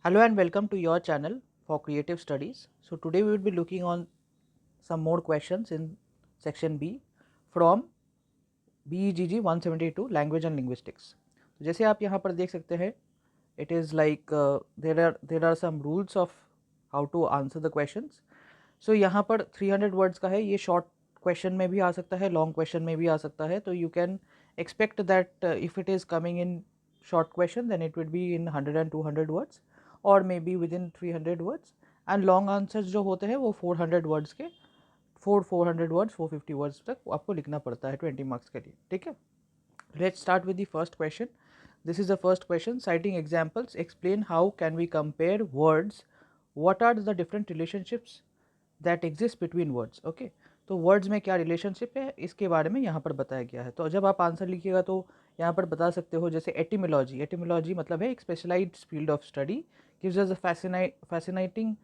Hello and welcome to your channel for creative studies. So today we will be looking on some more questions in section B from BEGG 172 language and linguistics. तो जैसे आप यहाँ पर देख सकते हैं it is like there are some rules of how to answer the questions. So यहाँ पर 300 words का है, ये short question में भी आ सकता है, long question में भी आ सकता है, तो you can expect that if it is coming in short question then it would be in 100 and 200 words or maybe within 300 words and long answers जो होते हैं वो 400 words के 400 वर्ड्स 450 वर्ड्स तक आपको लिखना पड़ता है 20 मार्क्स के लिए, ठीक है। Let's start with the first question. This is the first question. Citing examples explain how can we compare words, what are the different relationships that exist between words. Okay, तो वर्ड्स में क्या relationship है इसके बारे में यहाँ पर बताया गया है. तो जब आप आंसर लिखिएगा तो यहाँ पर बता सकते हो, जैसे एटिमोलॉजी. एटिमोलॉजी मतलब है एक specialised field of study, gives us a fascinating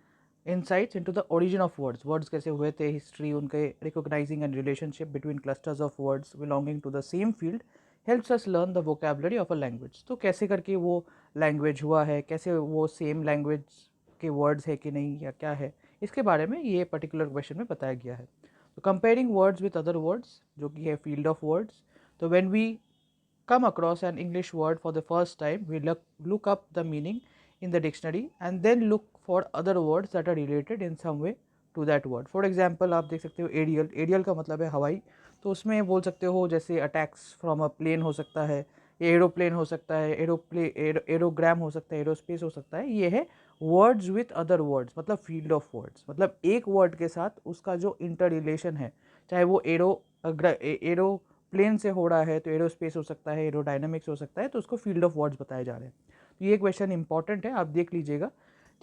insights into the origin of words. Words कैसे हुए थे, हिस्ट्री उनके, recognizing and relationship between clusters of words belonging to the same field helps us learn the vocabulary of a language. तो कैसे करके वो language हुआ है, कैसे वो सेम लैंग्वेज के वर्ड्स है कि नहीं या क्या है, इसके बारे में ये पर्टिकुलर क्वेश्चन में बताया गया है. तो comparing words with other words जो कि है फील्ड ऑफ वर्ड्स. तो when we come across an English word for the first time, we look up the meaning in the dictionary and then look for other words that are related in some way to that word. For example, आप देख सकते हो aerial. Aerial का मतलब है हवाई, तो उसमें बोल सकते हो जैसे अटैक्स फ्रॉम अ प्लेन हो सकता है, एरोप्लेन हो सकता है, एरोग्राम हो सकता है, एरोस्पेस हो सकता है. ये है वर्ड्स विथ अदर वर्ड्स, मतलब फील्ड ऑफ वर्ड्स, मतलब एक वर्ड के साथ उसका जो इंटर रिलेशन है, चाहे वो एरो प्लेन से हो रहा है तो एरोस्पेस हो सकता है, एरोडायनामिक्स हो सकता है, तो उसको फील्ड ऑफ वर्ड्स बताए जा रहे हैं. तो ये क्वेश्चन इंपॉर्टेंट है, आप देख लीजिएगा,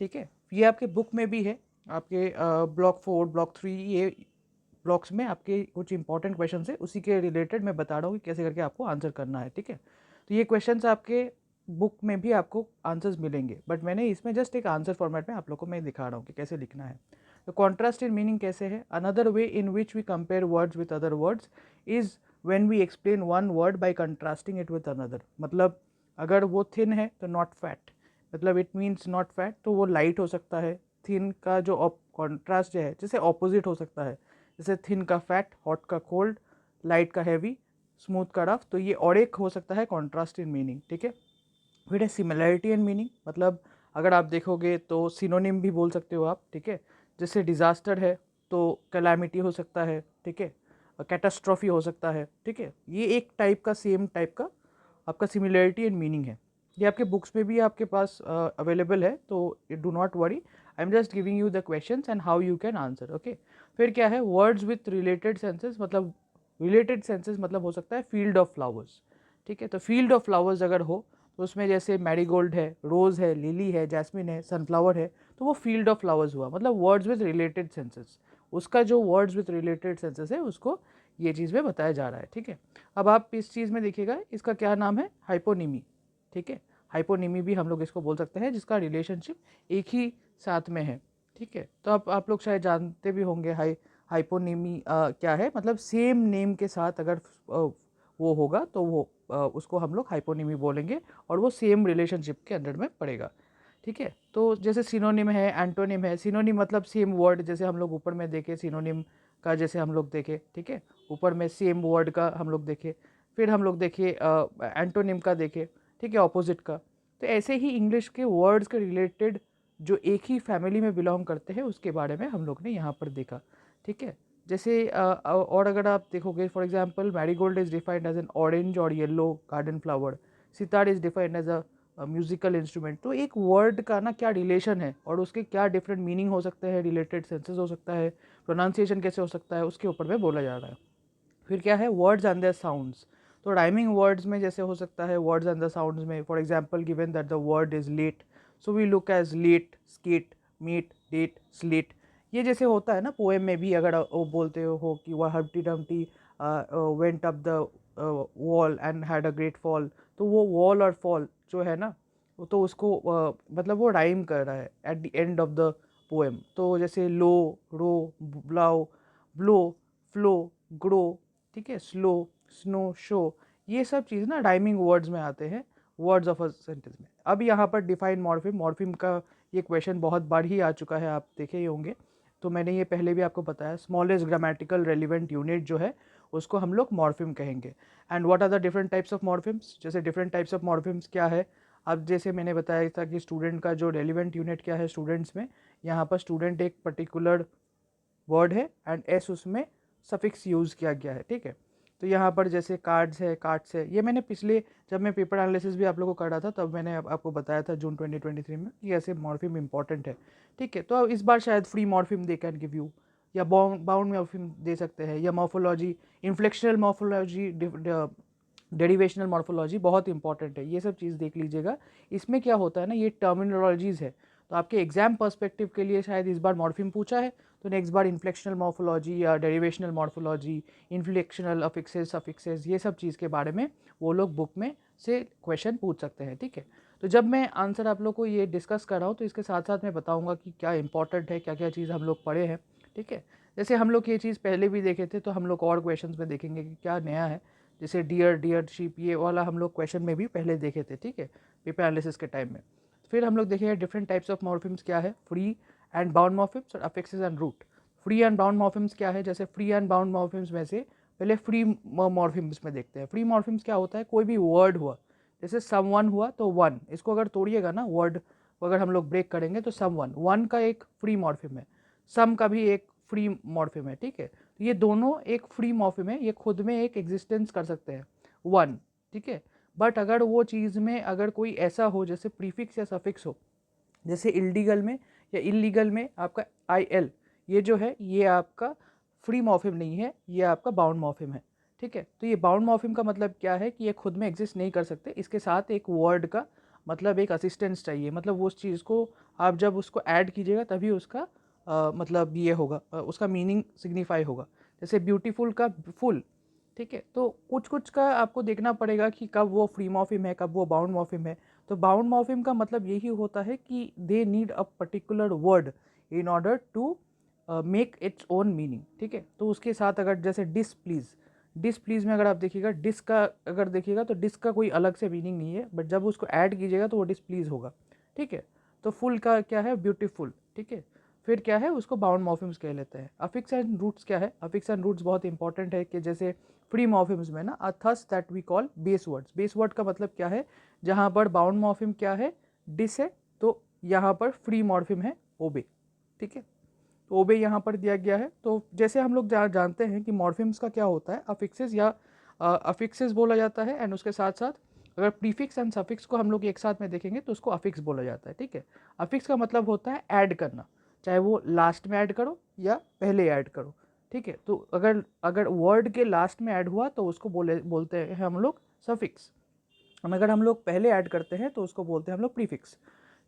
ठीक है. ये आपके बुक में भी है, आपके ब्लॉक 4 ब्लॉक 3 ये ब्लॉक्स में आपके कुछ इंपॉर्टेंट क्वेश्चन है, उसी के रिलेटेड मैं बता रहा हूँ कि कैसे करके आपको आंसर करना है, ठीक है. तो ये क्वेश्चन आपके बुक में भी आपको आंसर्स मिलेंगे, बट मैंने इसमें जस्ट एक आंसर फॉर्मेट में आप लोग को मैं दिखा रहा हूँ कि कैसे लिखना है. तो कॉन्ट्रास्ट इन मीनिंग कैसे है, another way in which we compare words with other words is when we explain one word by contrasting it with another. मतलब अगर वो थिन है तो नॉट फैट, मतलब इट मीन्स नॉट फैट, तो वो लाइट हो सकता है. थिन का जो कॉन्ट्रास्ट है जैसे ऑपोजिट हो सकता है, जैसे थिन का फैट, हॉट का कोल्ड, लाइट का हैवी, स्मूथ का रफ. तो ये और एक हो सकता है कॉन्ट्रास्ट इन मीनिंग, ठीक है. फिर है सिमिलैरिटी इन मीनिंग, मतलब अगर आप देखोगे तो सिनोनिम भी बोल सकते हो आप, ठीक है. जैसे डिज़ास्टर है तो कैलामिटी हो सकता है, ठीक है, कैटास्ट्रॉफी हो सकता है, ठीक है. ये एक टाइप का सेम टाइप का आपका सिमिलैरिटी इन मीनिंग है. ये आपके बुक्स में भी आपके पास अवेलेबल है, तो do not worry, I am just giving you the questions and how you can answer. Okay, फिर क्या है वर्ड्स विथ रिलेटेड सेंसेस, मतलब रिलेटेड सेंसेस मतलब हो सकता है फील्ड ऑफ फ्लावर्स, ठीक है. तो फील्ड ऑफ फ्लावर्स अगर हो तो उसमें जैसे मैरीगोल्ड है, रोज़ है, लिली है, जैस्मिन है, सनफ्लावर है, तो वो फील्ड ऑफ फ्लावर्स हुआ, मतलब वर्ड्स विथ रिलेटेड सेंसेस. उसका जो वर्ड्स विथ रिलेटेड सेंसेस है उसको ये चीज़ में बताया जा रहा है, ठीक है. अब आप इस चीज़ में देखिएगा, इसका क्या नाम है, हाइपोनिमी, ठीक है. हाइपोनिमी भी हम लोग इसको बोल सकते हैं, जिसका रिलेशनशिप एक ही साथ में है, ठीक है. तो अब आप लोग शायद जानते भी होंगे हाइपोनिमी क्या है, मतलब सेम नेम के साथ अगर वो होगा तो वो उसको हम लोग हाइपोनिमी बोलेंगे और वो सेम रिलेशनशिप के अंदर में पड़ेगा, ठीक है. तो जैसे सिनोनिम है, एंटोनिम है. सिनोनिम मतलब सेम वर्ड, जैसे हम लोग ऊपर में देखे सिनोनिम का, जैसे हम लोग देखे, ठीक है, ऊपर में सेम वर्ड का हम लोग देखे. फिर हम लोग देखे एंटोनिम का देखे, ठीक है, ऑपोजिट का. तो ऐसे ही इंग्लिश के वर्ड्स के रिलेटेड जो एक ही फैमिली में बिलोंग करते हैं उसके बारे में हम लोग ने यहाँ पर देखा, ठीक है. जैसे और अगर आप देखोगे, for example marigold is defined as an orange और yellow garden flower, sitar is defined as a musical instrument. तो एक वर्ड का ना क्या रिलेशन है और उसके क्या डिफरेंट मीनिंग हो सकते हैं, रिलेटेड सेंसेस हो सकता है, प्रोनाउंसिएशन कैसे हो सकता है, उसके ऊपर में बोला जा रहा है. फिर क्या है वर्ड्स एंड देयर साउंड्स. तो राइमिंग वर्ड्स में जैसे हो सकता है वर्ड्स एंड द साउंड्स में, for example given that the word is late, so we look as late, skit, meet, date, slit. ये जैसे होता है ना पोएम में भी, अगर वो बोलते हो कि वह Humpty Dumpty went up the wall and had a great fall, तो वो वॉल और फॉल जो है ना, तो उसको मतलब वो राइम कर रहा है at the end of the poem. तो जैसे लो, रो, ब्लाउ, ब्लो, फ्लो, ग्रो, ठीक है, स्लो, स्नो, शो, ये सब चीज़ ना राइमिंग वर्ड्स में आते हैं. वर्ड्स ऑफ अ सेंटेंस में। अब यहाँ पर डिफाइन मॉर्फिम, मॉर्फिम का ये क्वेश्चन बहुत बार ही आ चुका है, आप देखे ही होंगे, तो मैंने ये पहले भी आपको बताया। स्मॉलेस्ट ग्रामेटिकल रेलिवेंट यूनिट जो है उसको हम लोग मॉर्फिम कहेंगे। And what are the different types of morphemes, जैसे डिफरेंट टाइप्स ऑफ मॉर्फिम्स क्या है, अब जैसे मैंने बताया था कि स्टूडेंट का जो रेलिवेंट यूनिट क्या है स्टूडेंट्स में, यहाँ पर स्टूडेंट एक पर्टिकुलर वर्ड है एंड एस उसमें सफिक्स यूज़ किया गया है, ठीक है। तो यहाँ पर जैसे कार्ड्स है, कार्ड्स है, ये मैंने पिछले जब मैं पेपर एनालिसिस भी आप लोगों को कर रहा था तब मैंने आपको बताया था जून 2023 में कि ऐसे मॉर्फिम इंपॉर्टेंट है, ठीक है। तो इस बार शायद free morpheme they can give you, या बाउंड मॉर्फिम दे सकते हैं, या morphology, inflectional morphology, derivational morphology बहुत इंपॉर्टेंट है, ये सब चीज़ देख लीजिएगा। इसमें क्या होता है ना, ये टर्मिनोलॉजीज़ है, तो आपके एग्जाम पर्सपेक्टिव के लिए शायद इस बार मॉर्फिम पूछा है, तो नेक्स्ट बार इन्फ्लेक्शनल मॉर्फोलॉजी या डेरिवेशनल मॉर्फोलॉजी, इन्फ्लेक्शनल अफिक्सेस, सफिक्सेस, ये सब चीज़ के बारे में वो लोग बुक में से क्वेश्चन पूछ सकते हैं, ठीक है। तो जब मैं आंसर आप लोग को ये डिस्कस कर रहा हूँ तो इसके साथ साथ मैं बताऊँगा कि क्या इंपॉर्टेंट है, क्या क्या चीज़ हम लोग पढ़े हैं, ठीक है। जैसे हम लोग ये चीज़ पहले भी देखे थे, तो हम लोग और क्वेश्चन में देखेंगे कि क्या नया है। जैसे डियर, डियर शिप, ये वाला हम लोग क्वेश्चन में भी पहले देखे थे, ठीक है, पेपर एनालिसिस के टाइम में। फिर हम लोग देखेंगे डिफरेंट टाइप्स ऑफ मॉर्फिम्स क्या है, फ्री एंड बाउंड मॉर्फिम्स और affixes and root. Free and bound morphemes क्या है, जैसे फ्री एंड बाउंड मॉर्फिम्स में से पहले फ्री मॉर्फिम्स में देखते हैं। फ्री मॉर्फिम्स क्या होता है, कोई भी वर्ड हुआ, जैसे समवन हुआ तो वन, इसको अगर तोड़िएगा ना वर्ड को अगर हम लोग ब्रेक करेंगे तो समवन, वन का एक फ्री मॉर्फिम है, सम का भी एक फ्री मॉर्फिम है, ठीक है। तो ये दोनों एक फ्री मॉर्फिम है, ये खुद में एक एग्जिस्टेंस कर सकते हैं, वन, ठीक है। बट अगर वो चीज़ में अगर कोई ऐसा हो जैसे प्रीफिक्स या सफिक्स हो, जैसे इल्लीगल में या इलीगल में आपका आई एल, ये जो है ये आपका फ्री मॉर्फिम नहीं है, ये आपका बाउंड मॉर्फिम है, ठीक है। तो ये बाउंड मॉर्फिम का मतलब क्या है कि ये खुद में एग्जिस्ट नहीं कर सकते, इसके साथ एक वर्ड का मतलब एक असिस्टेंस चाहिए, मतलब वो उस चीज़ को आप जब उसको ऐड कीजिएगा तभी उसका मतलब ये होगा, उसका मीनिंग सिग्निफाई होगा। जैसे ब्यूटीफुल का फुल, ठीक है। तो कुछ कुछ का आपको देखना पड़ेगा कि कब वो फ्री मॉर्फिम है, कब वो बाउंड मॉर्फिम है। तो बाउंड मॉर्फिम का मतलब यही होता है कि they need a particular word in order to make its own meaning, ठीक है। तो उसके साथ अगर जैसे डिसप्लीज, डिसप्लीज में अगर आप देखिएगा, डिस का अगर देखिएगा तो डिस का कोई अलग से मीनिंग नहीं है, बट जब उसको ऐड कीजिएगा तो वो डिसप्लीज होगा, ठीक है। तो फुल का क्या है, ब्यूटीफुल, ठीक है। फिर क्या है, उसको बाउंड मॉर्फिम्स कह लेते हैं। अफिक्स एंड रूट्स क्या है, अफिक्स एंड रूट्स बहुत इंपॉर्टेंट है कि जैसे फ्री मॉर्फिम्स में ना others that we call base words, base word का मतलब क्या है, जहाँ पर बाउंड मॉर्फिम क्या है, डिस है, तो यहाँ पर फ्री मॉर्फिम है ओबे, ठीक है। तो ओबे यहाँ पर दिया गया है। तो जैसे हम लोग जानते हैं कि मॉर्फिम्स का क्या होता है, अफिक्सेस या अफिक्सेस बोला जाता है, एंड उसके साथ साथ अगर प्रीफिक्स एंड सफिक्स को हम लोग एक साथ में देखेंगे तो उसको अफिक्स बोला जाता है, ठीक है। अफिक्स का मतलब होता है ऐड करना, चाहे वो लास्ट में ऐड करो या पहले ऐड करो, ठीक है। तो अगर अगर वर्ड के लास्ट में ऐड हुआ तो उसको बोलते हैं हम लोग सफिक्स, और अगर हम लोग पहले ऐड करते हैं तो उसको बोलते हैं हम लोग प्रीफिक्स,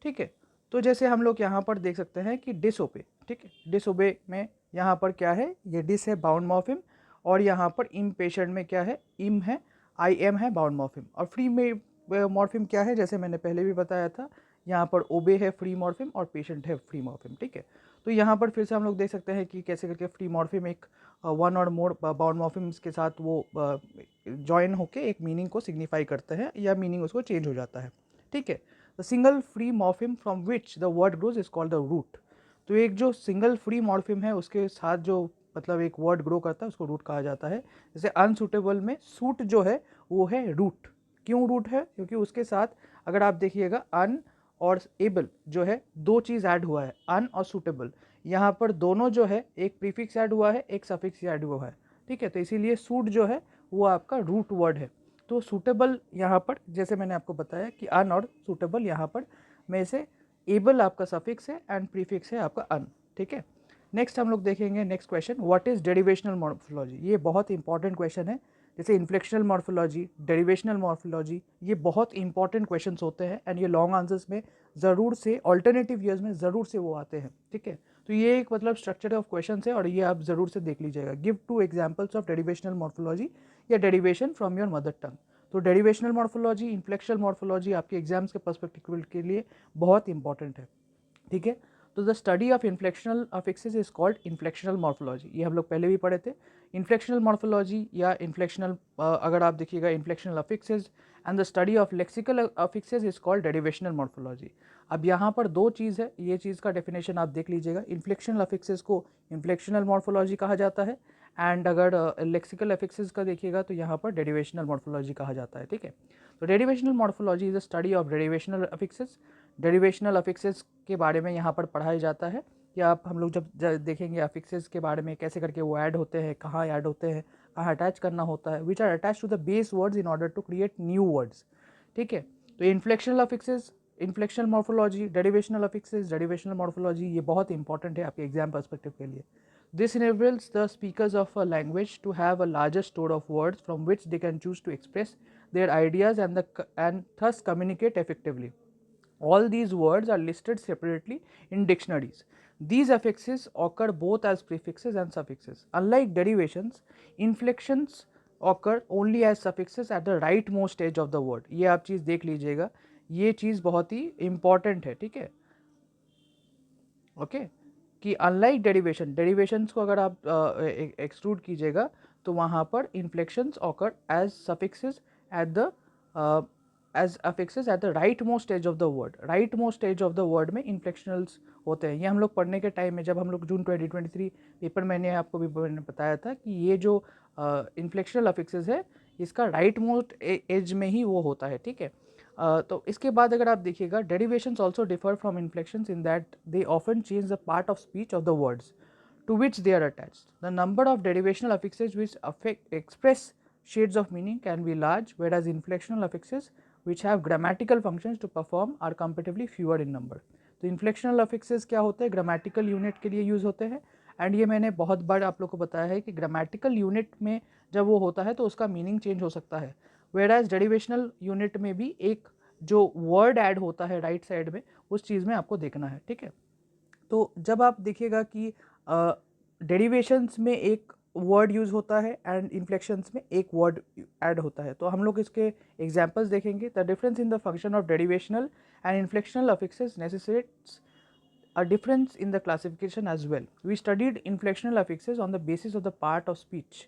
ठीक है। तो जैसे हम लोग यहाँ पर देख सकते हैं कि डिसओबे, ठीक है, डिसओबे में यहाँ पर क्या है, ये डिस है बाउंड मॉर्फिम, और यहाँ पर इम्पेशेंट में क्या है, इम है, आई एम है बाउंड मॉर्फिम। और फ्री में मॉर्फिम क्या है, जैसे मैंने पहले भी बताया था, यहाँ पर ओबे है फ्री मॉर्फिम और पेशेंट है फ्री मॉर्फिम, ठीक है। तो यहाँ पर फिर से हम लोग देख सकते हैं कि कैसे करके फ्री मॉर्फिम एक वन और मोर बाउंड मॉर्फिम्स के साथ वो जॉइन होके एक मीनिंग को सिग्निफाई करते हैं या मीनिंग उसको चेंज हो जाता है, ठीक है। The single free morpheme from which the word grows is called the root. तो एक जो सिंगल फ्री मॉर्फिम है उसके साथ जो मतलब एक वर्ड ग्रो करता है उसको रूट कहा जाता है। जैसे अनसूटेबल में सूट जो है वो है रूट। क्यों रूट है, क्योंकि उसके साथ अगर आप देखिएगा अन और एबल जो है, दो चीज़ ऐड हुआ है, अन और सूटेबल, यहाँ पर दोनों जो है एक प्रीफिक्स ऐड हुआ है, एक सफिक्स ऐड हुआ है, ठीक है। तो इसीलिए सूट जो है वो आपका रूट वर्ड है। तो सूटेबल यहाँ पर जैसे मैंने आपको बताया कि अन और सूटेबल यहाँ पर में से एबल आपका सफिक्स है एंड प्रीफिक्स है आपका अन, ठीक है। नेक्स्ट हम लोग देखेंगे next question, what is derivational morphology. ये बहुत इंपॉर्टेंट क्वेश्चन है। जैसे इन्फ्लेक्शनल मॉर्फोलॉजी, डेरिवेशनल मॉर्फोलॉजी, ये बहुत इंपॉर्टेंट क्वेश्चंस होते हैं एंड ये लॉन्ग आंसर्स में ज़रूर से ऑल्टरनेटिव ईयर्स में ज़रूर से वो आते हैं, ठीक है। तो ये एक मतलब स्ट्रक्चर ऑफ क्वेश्चन है और ये आप ज़रूर से देख लीजिएगा। Give 2 examples of derivational morphology या derivation from your mother tongue. तो डेरिवेशनल मॉर्फोलॉजी, इन्फ्लेक्शनल मॉर्फोलॉजी आपके एग्जाम्स के पर्सपेक्टिव के लिए बहुत इंपॉर्टेंट है, ठीक है। तो the study of inflectional affixes is called inflectional morphology. ये हम लोग पहले भी पढ़े थे। इन्फ्लेक्शनल मॉर्फोलॉजी या इन्फ्लेक्शनल अगर आप देखिएगा inflectional affixes and the study of lexical affixes is called derivational morphology. अब यहाँ पर दो चीज़ है, ये चीज़ का डेफिनेशन आप देख लीजिएगा। इन्फ्लेक्शनल अफिक्सेस को इन्फ्लेक्शनल मॉर्फोलॉजी कहा जाता है, एंड अगर लेक्सिकल अफिक्सेस का देखिएगा तो यहाँ पर डेरिवेशनल मॉर्फोलॉजी कहा जाता है, ठीक है। तो derivational morphology is the study of derivational affixes. Derivational affixes के बारे में यहाँ पर पढ़ाया जाता है, कि आप हम लोग जब देखेंगे अफिक्सेस के बारे में कैसे करके वो ऐड होते हैं, कहाँ ऐड होते हैं, कहाँ अटैच करना होता है, which are attach to the base words in order to create new words, ठीक है। तो inflectional affixes, inflectional morphology, derivational affixes, derivational morphology, ये बहुत इंपॉर्टेंट है आपके एग्जाम पर्सपेक्टिव के लिए। This enables the speakers of a language to have a larger store of words from which they can choose to express their ideas and thus communicate effectively. All these words are listed separately in dictionaries. These affixes occur both as prefixes and suffixes. Unlike derivations, inflections occur only as suffixes at the rightmost edge of the word. ये आप चीज़ देख लीजिएगा, ये चीज़ बहुत ही important है, ठीक है, okay. कि अनलाइक डेरिवेशन, डेरिवेशंस को अगर आप एक्सक्लूड कीजिएगा तो वहाँ पर inflections occur as suffixes at the edge affixes at the rightmost edge of the word. Rightmost edge of the word में इन्फ्लेक्शनल्स होते हैं। ये हम लोग पढ़ने के टाइम में, जब हम लोग जून 2023 पेपर, मैंने आपको भी बताया था कि ये जो इन्फ्लेक्शनल अफिक्सेस है इसका राइट मोस्ट एज में ही वो होता है, ठीक है। तो इसके बाद अगर आप देखिएगा, derivations also differ from inflections in that they often change the part of speech of the words to which they are attached. The number of derivational affixes which express shades of meaning can be large, whereas inflectional affixes which have grammatical functions to perform are comparatively fewer in number. तो inflectional affixes क्या होते हैं, grammatical unit के लिए use होते हैं, and ये मैंने बहुत बार आप लोग को बताया है कि grammatical unit में जब वो होता है तो उसका मीनिंग चेंज हो सकता है, whereas डेरिवेशनल यूनिट में भी एक जो वर्ड ऐड होता है राइट साइड में, उस चीज़ में आपको देखना है, ठीक है। तो जब आप देखिएगा कि डेरिवेशंस में एक वर्ड यूज़ होता है एंड इन्फ्लेक्शंस में एक वर्ड ऐड होता है, तो हम लोग इसके एग्जांपल्स देखेंगे। The difference in the function of derivational and inflectional affixes necessitates a difference in the classification as well. We studied inflectional affixes on the basis of the part of speech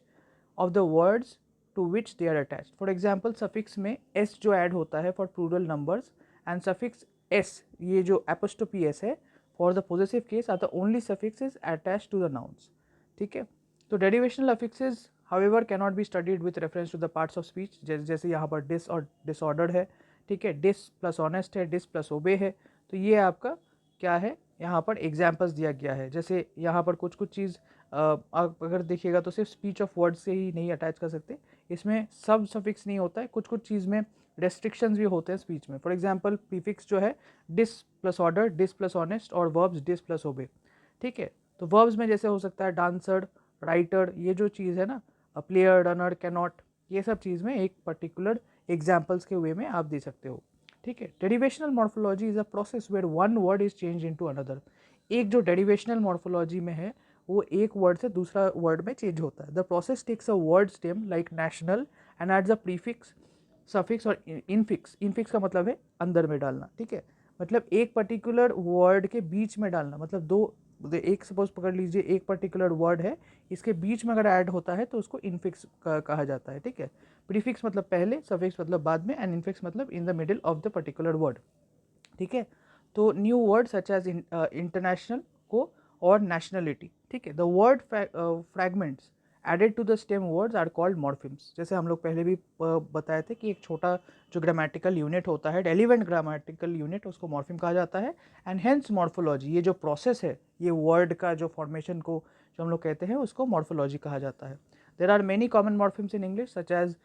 of the words to which they are attached. For example, suffix में s जो add होता है for plural numbers and suffix s, ये जो apostrophe s है for the possessive case, are the only suffixes attached to the nouns, ठीक है। तो derivational affixes however cannot be studied with reference to the parts of speech, जैसे यहाँ पर dis और disordered है, ठीक है, dis plus honest है, dis plus obey है, तो ये आपका क्या है, यहाँ पर एग्जाम्पल्स दिया गया है। जैसे यहाँ पर कुछ कुछ चीज़ आप अगर देखिएगा तो सिर्फ स्पीच ऑफ वर्ड से ही नहीं अटैच कर सकते, इसमें सब सफिक्स नहीं होता है, कुछ कुछ चीज़ में रेस्ट्रिक्शंस भी होते हैं स्पीच में। फॉर एग्जांपल प्रीफिक्स जो है dis plus order, dis plus honest, और वर्ब्स डिस प्लस ओबे, ठीक है। तो वर्ब्स में जैसे हो सकता है डांसर, राइटर, ये जो चीज़ है ना, प्लेयर, रनर, कैनॉट, ये सब चीज़ में एक पर्टिकुलर एग्जाम्पल्स के वे में आप दे सकते हो, ठीक है। Derivational morphology is a process where one word is change into another. एक जो डेरिवेशनल मॉर्फोलॉजी में है वो एक वर्ड से दूसरा वर्ड में चेंज होता है। The process takes a word stem like national and adds a prefix, suffix और इनफिक्स। इनफिक्स का मतलब है अंदर में डालना, ठीक है, मतलब एक पर्टिकुलर वर्ड के बीच में डालना, मतलब दो, एक सपोज पकड़ लीजिए, एक पर्टिकुलर वर्ड है, इसके बीच में अगर ऐड होता है तो उसको इनफिक्स कहा जाता है, ठीक है। प्रीफिक्स मतलब पहले, सफिक्स मतलब बाद में, एंड इनफिक्स मतलब in the middle of the particular word, ठीक है। तो new word such as international को और नेशनलिटी, ठीक है। The word fragments added to the stem words are called morphemes. जैसे हम लोग पहले भी बताए थे कि एक छोटा जो ग्रामेटिकल यूनिट होता है, रेलिवेंट ग्रामेटिकल यूनिट, उसको मॉर्फिम कहा जाता है। एंड हेंस मॉर्फोलॉजी, ये जो प्रोसेस है, ये वर्ड का जो फॉर्मेशन को जो हम लोग कहते हैं उसको मॉर्फोलॉजी कहा जाता है। There are many common morphemes in English such as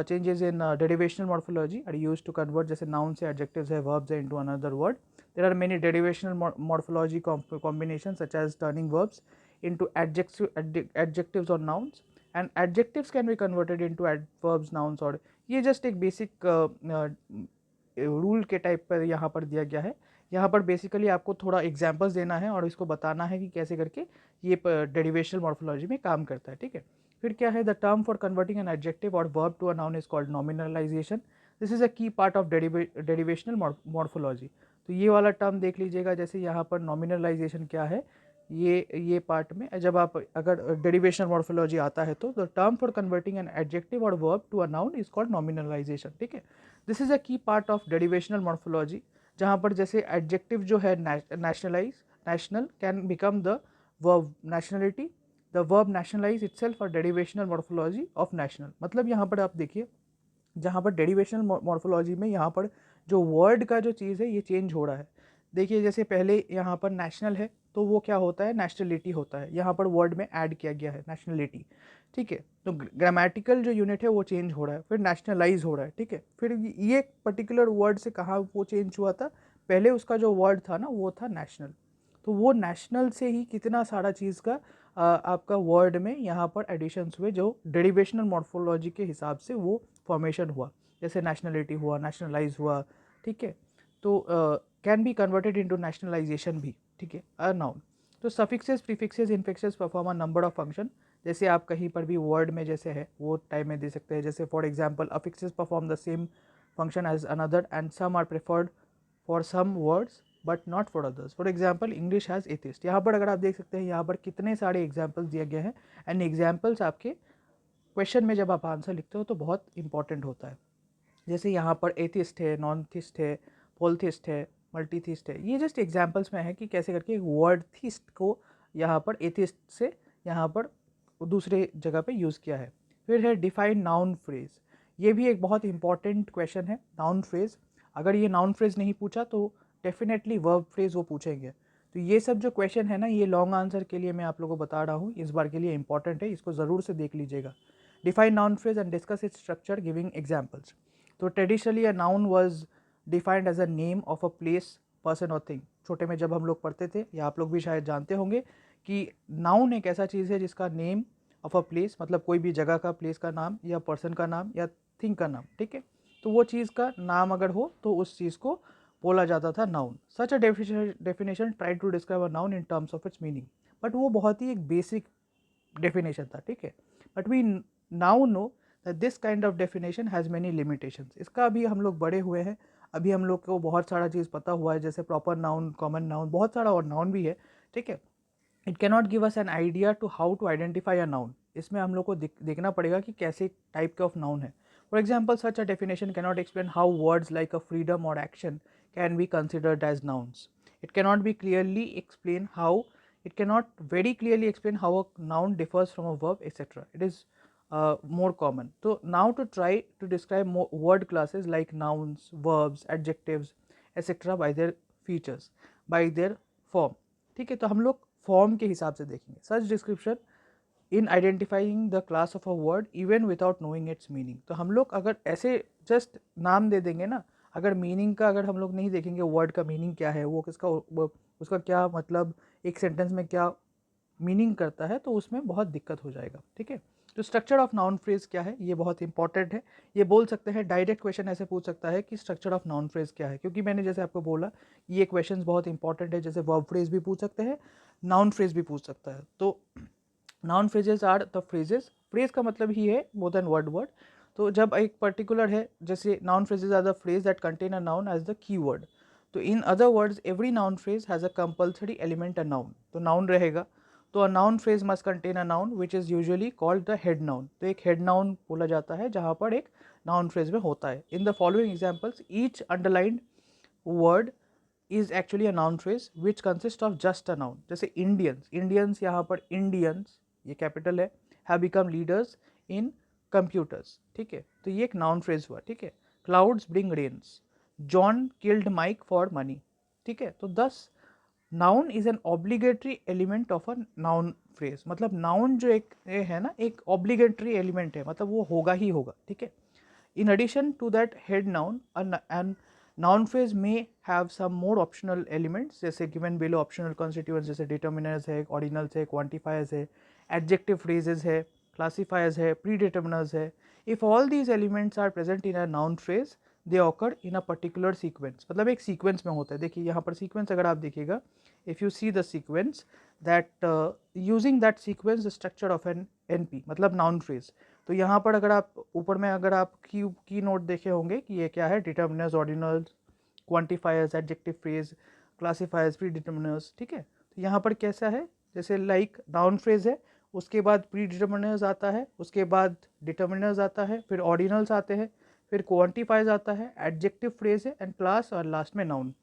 changes in derivational morphology are used to convert जैसे nouns से adjectives है, verbs है into another word. There are many derivational morphology combinations such as turning verbs into adjectives or nouns, and adjectives can be converted into adverbs, nouns, और ये just एक basic rule के type पर यहाँ पर दिया गया है। यहाँ पर बेसिकली आपको थोड़ा एग्जाम्पल्स देना है और इसको बताना है कि कैसे करके ये डेरिवेशनल मॉर्फोलॉजी में काम करता है, ठीक है। फिर क्या है, the term for converting an adjective और verb to a noun is called nominalisation. This is a key part of derivational morphology. तो ये वाला टर्म देख लीजिएगा, जैसे यहाँ पर नॉमिनलाइजेशन क्या है, ये पार्ट में जब आप अगर डेरिवेशनल मॉर्फोलॉजी आता है तो the term for converting an adjective और verb to a noun is called nominalisation, ठीक है। This is a key part of derivational morphology, जहाँ पर जैसे एडजेक्टिव जो है nationalise, national can become the verb nationality, the verb nationalise itself और derivational morphology of national. मतलब यहाँ पर आप देखिए, जहाँ पर डेरिवेशनल मॉर्फोलॉजी में यहाँ पर जो वर्ड का जो चीज़ है ये चेंज हो रहा है। देखिए जैसे पहले यहाँ पर नेशनल है तो वो क्या होता है, नेशनलिटी होता है, यहाँ पर वर्ड में ऐड किया गया है नेशनलिटी, ठीक है। तो ग्रामेटिकल जो यूनिट है वो चेंज हो रहा है, फिर नेशनलाइज हो रहा है, ठीक है। फिर ये पर्टिकुलर वर्ड से कहाँ वो चेंज हुआ था, पहले उसका जो वर्ड था ना वो था नेशनल, तो वो नेशनल से ही कितना सारा चीज़ का आपका वर्ड में यहाँ पर एडिशंस हुए जो डेरिवेशनल मॉर्फोलॉजी के हिसाब से वो फॉर्मेशन हुआ, जैसे नेशनलिटी हुआ, नेशनलाइज हुआ, ठीक है। तो can be converted into nationalisation भी, ठीक है, अ नाउन। तो suffixes, prefixes, infixes perform a number of function. जैसे आप कहीं पर भी वर्ड में जैसे है वो टाइम में दे सकते हैं, जैसे for example affixes perform the same function as another and some are preferred for some words but not for others. For example English has atheist, यहाँ पर अगर आप देख सकते हैं यहाँ पर कितने सारे एग्जाम्पल्स दिए गए हैं, एंड एग्जाम्पल्स आपके क्वेश्चन में जब आप आंसर लिखते हो तो बहुत इंपॉर्टेंट होता है। जैसे यहाँ पर एथिस्ट है, नॉन थिस्ट है, पोलथिस्ट है, मल्टीथिस्ट है, ये जस्ट एग्जाम्पल्स में है कि कैसे करके एक वर्ड थिस्ट को यहाँ पर एथिस्ट से यहाँ पर दूसरे जगह पे यूज़ किया है। फिर है डिफाइन नाउन फ्रेज, ये भी एक बहुत इंपॉर्टेंट क्वेश्चन है। नाउन फ्रेज, अगर ये नाउन फ्रेज नहीं पूछा तो डेफिनेटली वर्ब फ्रेज वो पूछेंगे। तो ये सब जो क्वेश्चन है ना, ये लॉन्ग आंसर के लिए मैं आप लोगों को बता रहा हूँ, इस बार के लिए इंपॉर्टेंट है, इसको ज़रूर से देख लीजिएगा। Define noun phrase and discuss its structure giving examples. तो traditionally a noun was defined as a name of a place, person और थिंग। छोटे में जब हम लोग पढ़ते थे, या आप लोग भी शायद जानते होंगे कि नाउन एक ऐसा चीज़ है जिसका नेम ऑफ अ प्लेस, मतलब कोई भी जगह का, प्लेस का नाम, या पर्सन का नाम, या थिंग का नाम, ठीक है। तो वो चीज़ का नाम अगर हो तो उस चीज़ को बोला जाता था noun. Such a definition try to describe a noun in terms of its meaning, but वो बहुत ही एक बेसिक डेफिनेशन था, ठीक है। But we now know that this kind of definition has many limitations. इसका अभी हम लोग बड़े हुए हैं, अभी हम लोग को बहुत सारा चीज़ पता हुआ है, जैसे प्रॉपर नाउन, कॉमन नाउन, बहुत सारा और नाउन भी है, ठीक है। It cannot give us an idea to how to identify a noun. इसमें हम लोग को देखना पड़ेगा कि कैसे टाइप के ऑफ नाउन है। For example such a definition cannot explain how words like a freedom और action can be considered as nouns. It cannot be clearly explain how, it cannot very clearly explain how a noun differs from a verb, etc. It is more common. So now to try to describe more word classes like nouns, verbs, adjectives, etc. by their features, by their form. ठीक है, तो हम लोग form के हिसाब से देखेंगे। Such description in identifying the class of a word even without knowing its meaning. तो हम लोग अगर ऐसे जस्ट नाम दे देंगे ना, अगर मीनिंग का अगर हम लोग नहीं देखेंगे वर्ड का मीनिंग क्या है, वो किसका उसका क्या मतलब एक सेंटेंस में क्या मीनिंग करता है, तो उसमें बहुत दिक्कत हो जाएगा, ठीक है। तो स्ट्रक्चर ऑफ नाउन फ्रेज क्या है, ये बहुत इंपॉर्टेंट है। ये बोल सकते हैं डायरेक्ट क्वेश्चन ऐसे पूछ सकता है कि स्ट्रक्चर ऑफ नाउन फ्रेज क्या है, क्योंकि मैंने जैसे आपको बोला ये क्वेश्चन बहुत इंपॉर्टेंट है। जैसे वर्ब फ्रेज भी पूछ सकते हैं, नाउन फ्रेज भी पूछ सकता है। तो noun phrases are the phrases, phrase का मतलब ही है मोर देन वर्ड। तो जब एक पर्टिकुलर है, जैसे noun phrases are the phrase that contain a noun as the key word. तो in other words every noun phrase has a compulsory element a noun. तो नाउन रहेगा, तो a noun phrase must contain a noun which is usually called the head noun. तो एक head noun बोला जाता है जहाँ पर एक नाउन फ्रेज में होता है। इन the following examples each underlined word is actually a noun phrase which consist of just a noun. जैसे इंडियंस, इंडियंस यहाँ पर इंडियंस ये कैपिटल है, have become leaders in computers, ठीक है। तो ये एक नाउन फ्रेज हुआ, ठीक है। Clouds bring rains, John killed Mike for money, ठीक है। तो 10 noun is an obligatory element of a noun phrase. मतलब नाउन जो एक है ना, एक ऑब्लिगेटरी एलिमेंट है, मतलब वो होगा ही होगा, ठीक है। In addition to that head noun, a noun phrase may have some more optional elements, जैसे given below optional constituents जैसे determiners है, ordinals है, quantifiers है, adjective phrases है, classifiers है, predeterminers है. If all these elements are present in a noun phrase, they occur in a particular sequence. मतलब एक sequence में होता है। देखिए यहाँ पर sequence अगर आप देखिएगा, if you see the sequence that using that sequence the structure of an NP मतलब noun phrase. तो यहाँ पर अगर आप ऊपर में अगर आप की नोट देखे होंगे कि ये क्या है, determiners, ordinals, quantifiers, adjective phrase, classifiers, pre determiners, ठीक है। तो यहाँ पर कैसा है, जैसे लाइक नाउन फ्रेज है, उसके बाद प्री डिटर्मिनर्स आता है, उसके बाद डिटर्मिनर्स आता है, फिर ऑर्डिनल्स आते हैं, फिर क्वांटिफाइज आता है, एडजेक्टिव फ्रेज है, एंड क्लास और लास्ट में नाउन।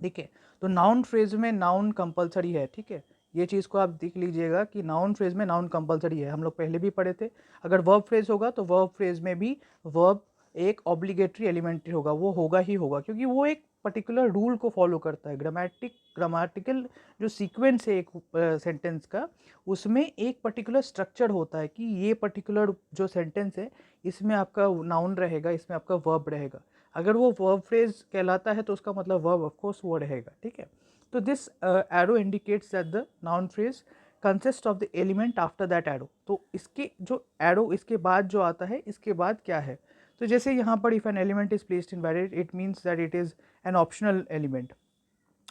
ठीक है, तो नाउन फ्रेज में नाउन कंपलसरी है। ठीक है, ये चीज़ को आप देख लीजिएगा कि नाउन फ्रेज में नाउन कंपलसरी है, हम लोग पहले भी पढ़े थे। अगर वर्ब फ्रेज होगा तो वर्ब फ्रेज में भी वर्ब एक ऑब्लिगेटरी एलिमेंट्री होगा, वो होगा ही होगा, क्योंकि वो एक पर्टिकुलर रूल को फॉलो करता है। ग्रामेटिकल जो सीक्वेंस है एक सेंटेंस का, उसमें एक पर्टिकुलर स्ट्रक्चर होता है कि ये पर्टिकुलर जो सेंटेंस है इसमें आपका नाउन रहेगा, इसमें आपका वर्ब रहेगा। अगर वो वर्ब फ्रेज कहलाता है तो उसका मतलब वर्ब ऑफ कोर्स वो रहेगा। ठीक है, तो this arrow indicates that the noun phrase consist of the element after that arrow. तो इसके जो एरो इसके बाद जो आता है, इसके बाद क्या है, तो जैसे यहाँ पर if an element is placed in valid, it means that it is an optional element.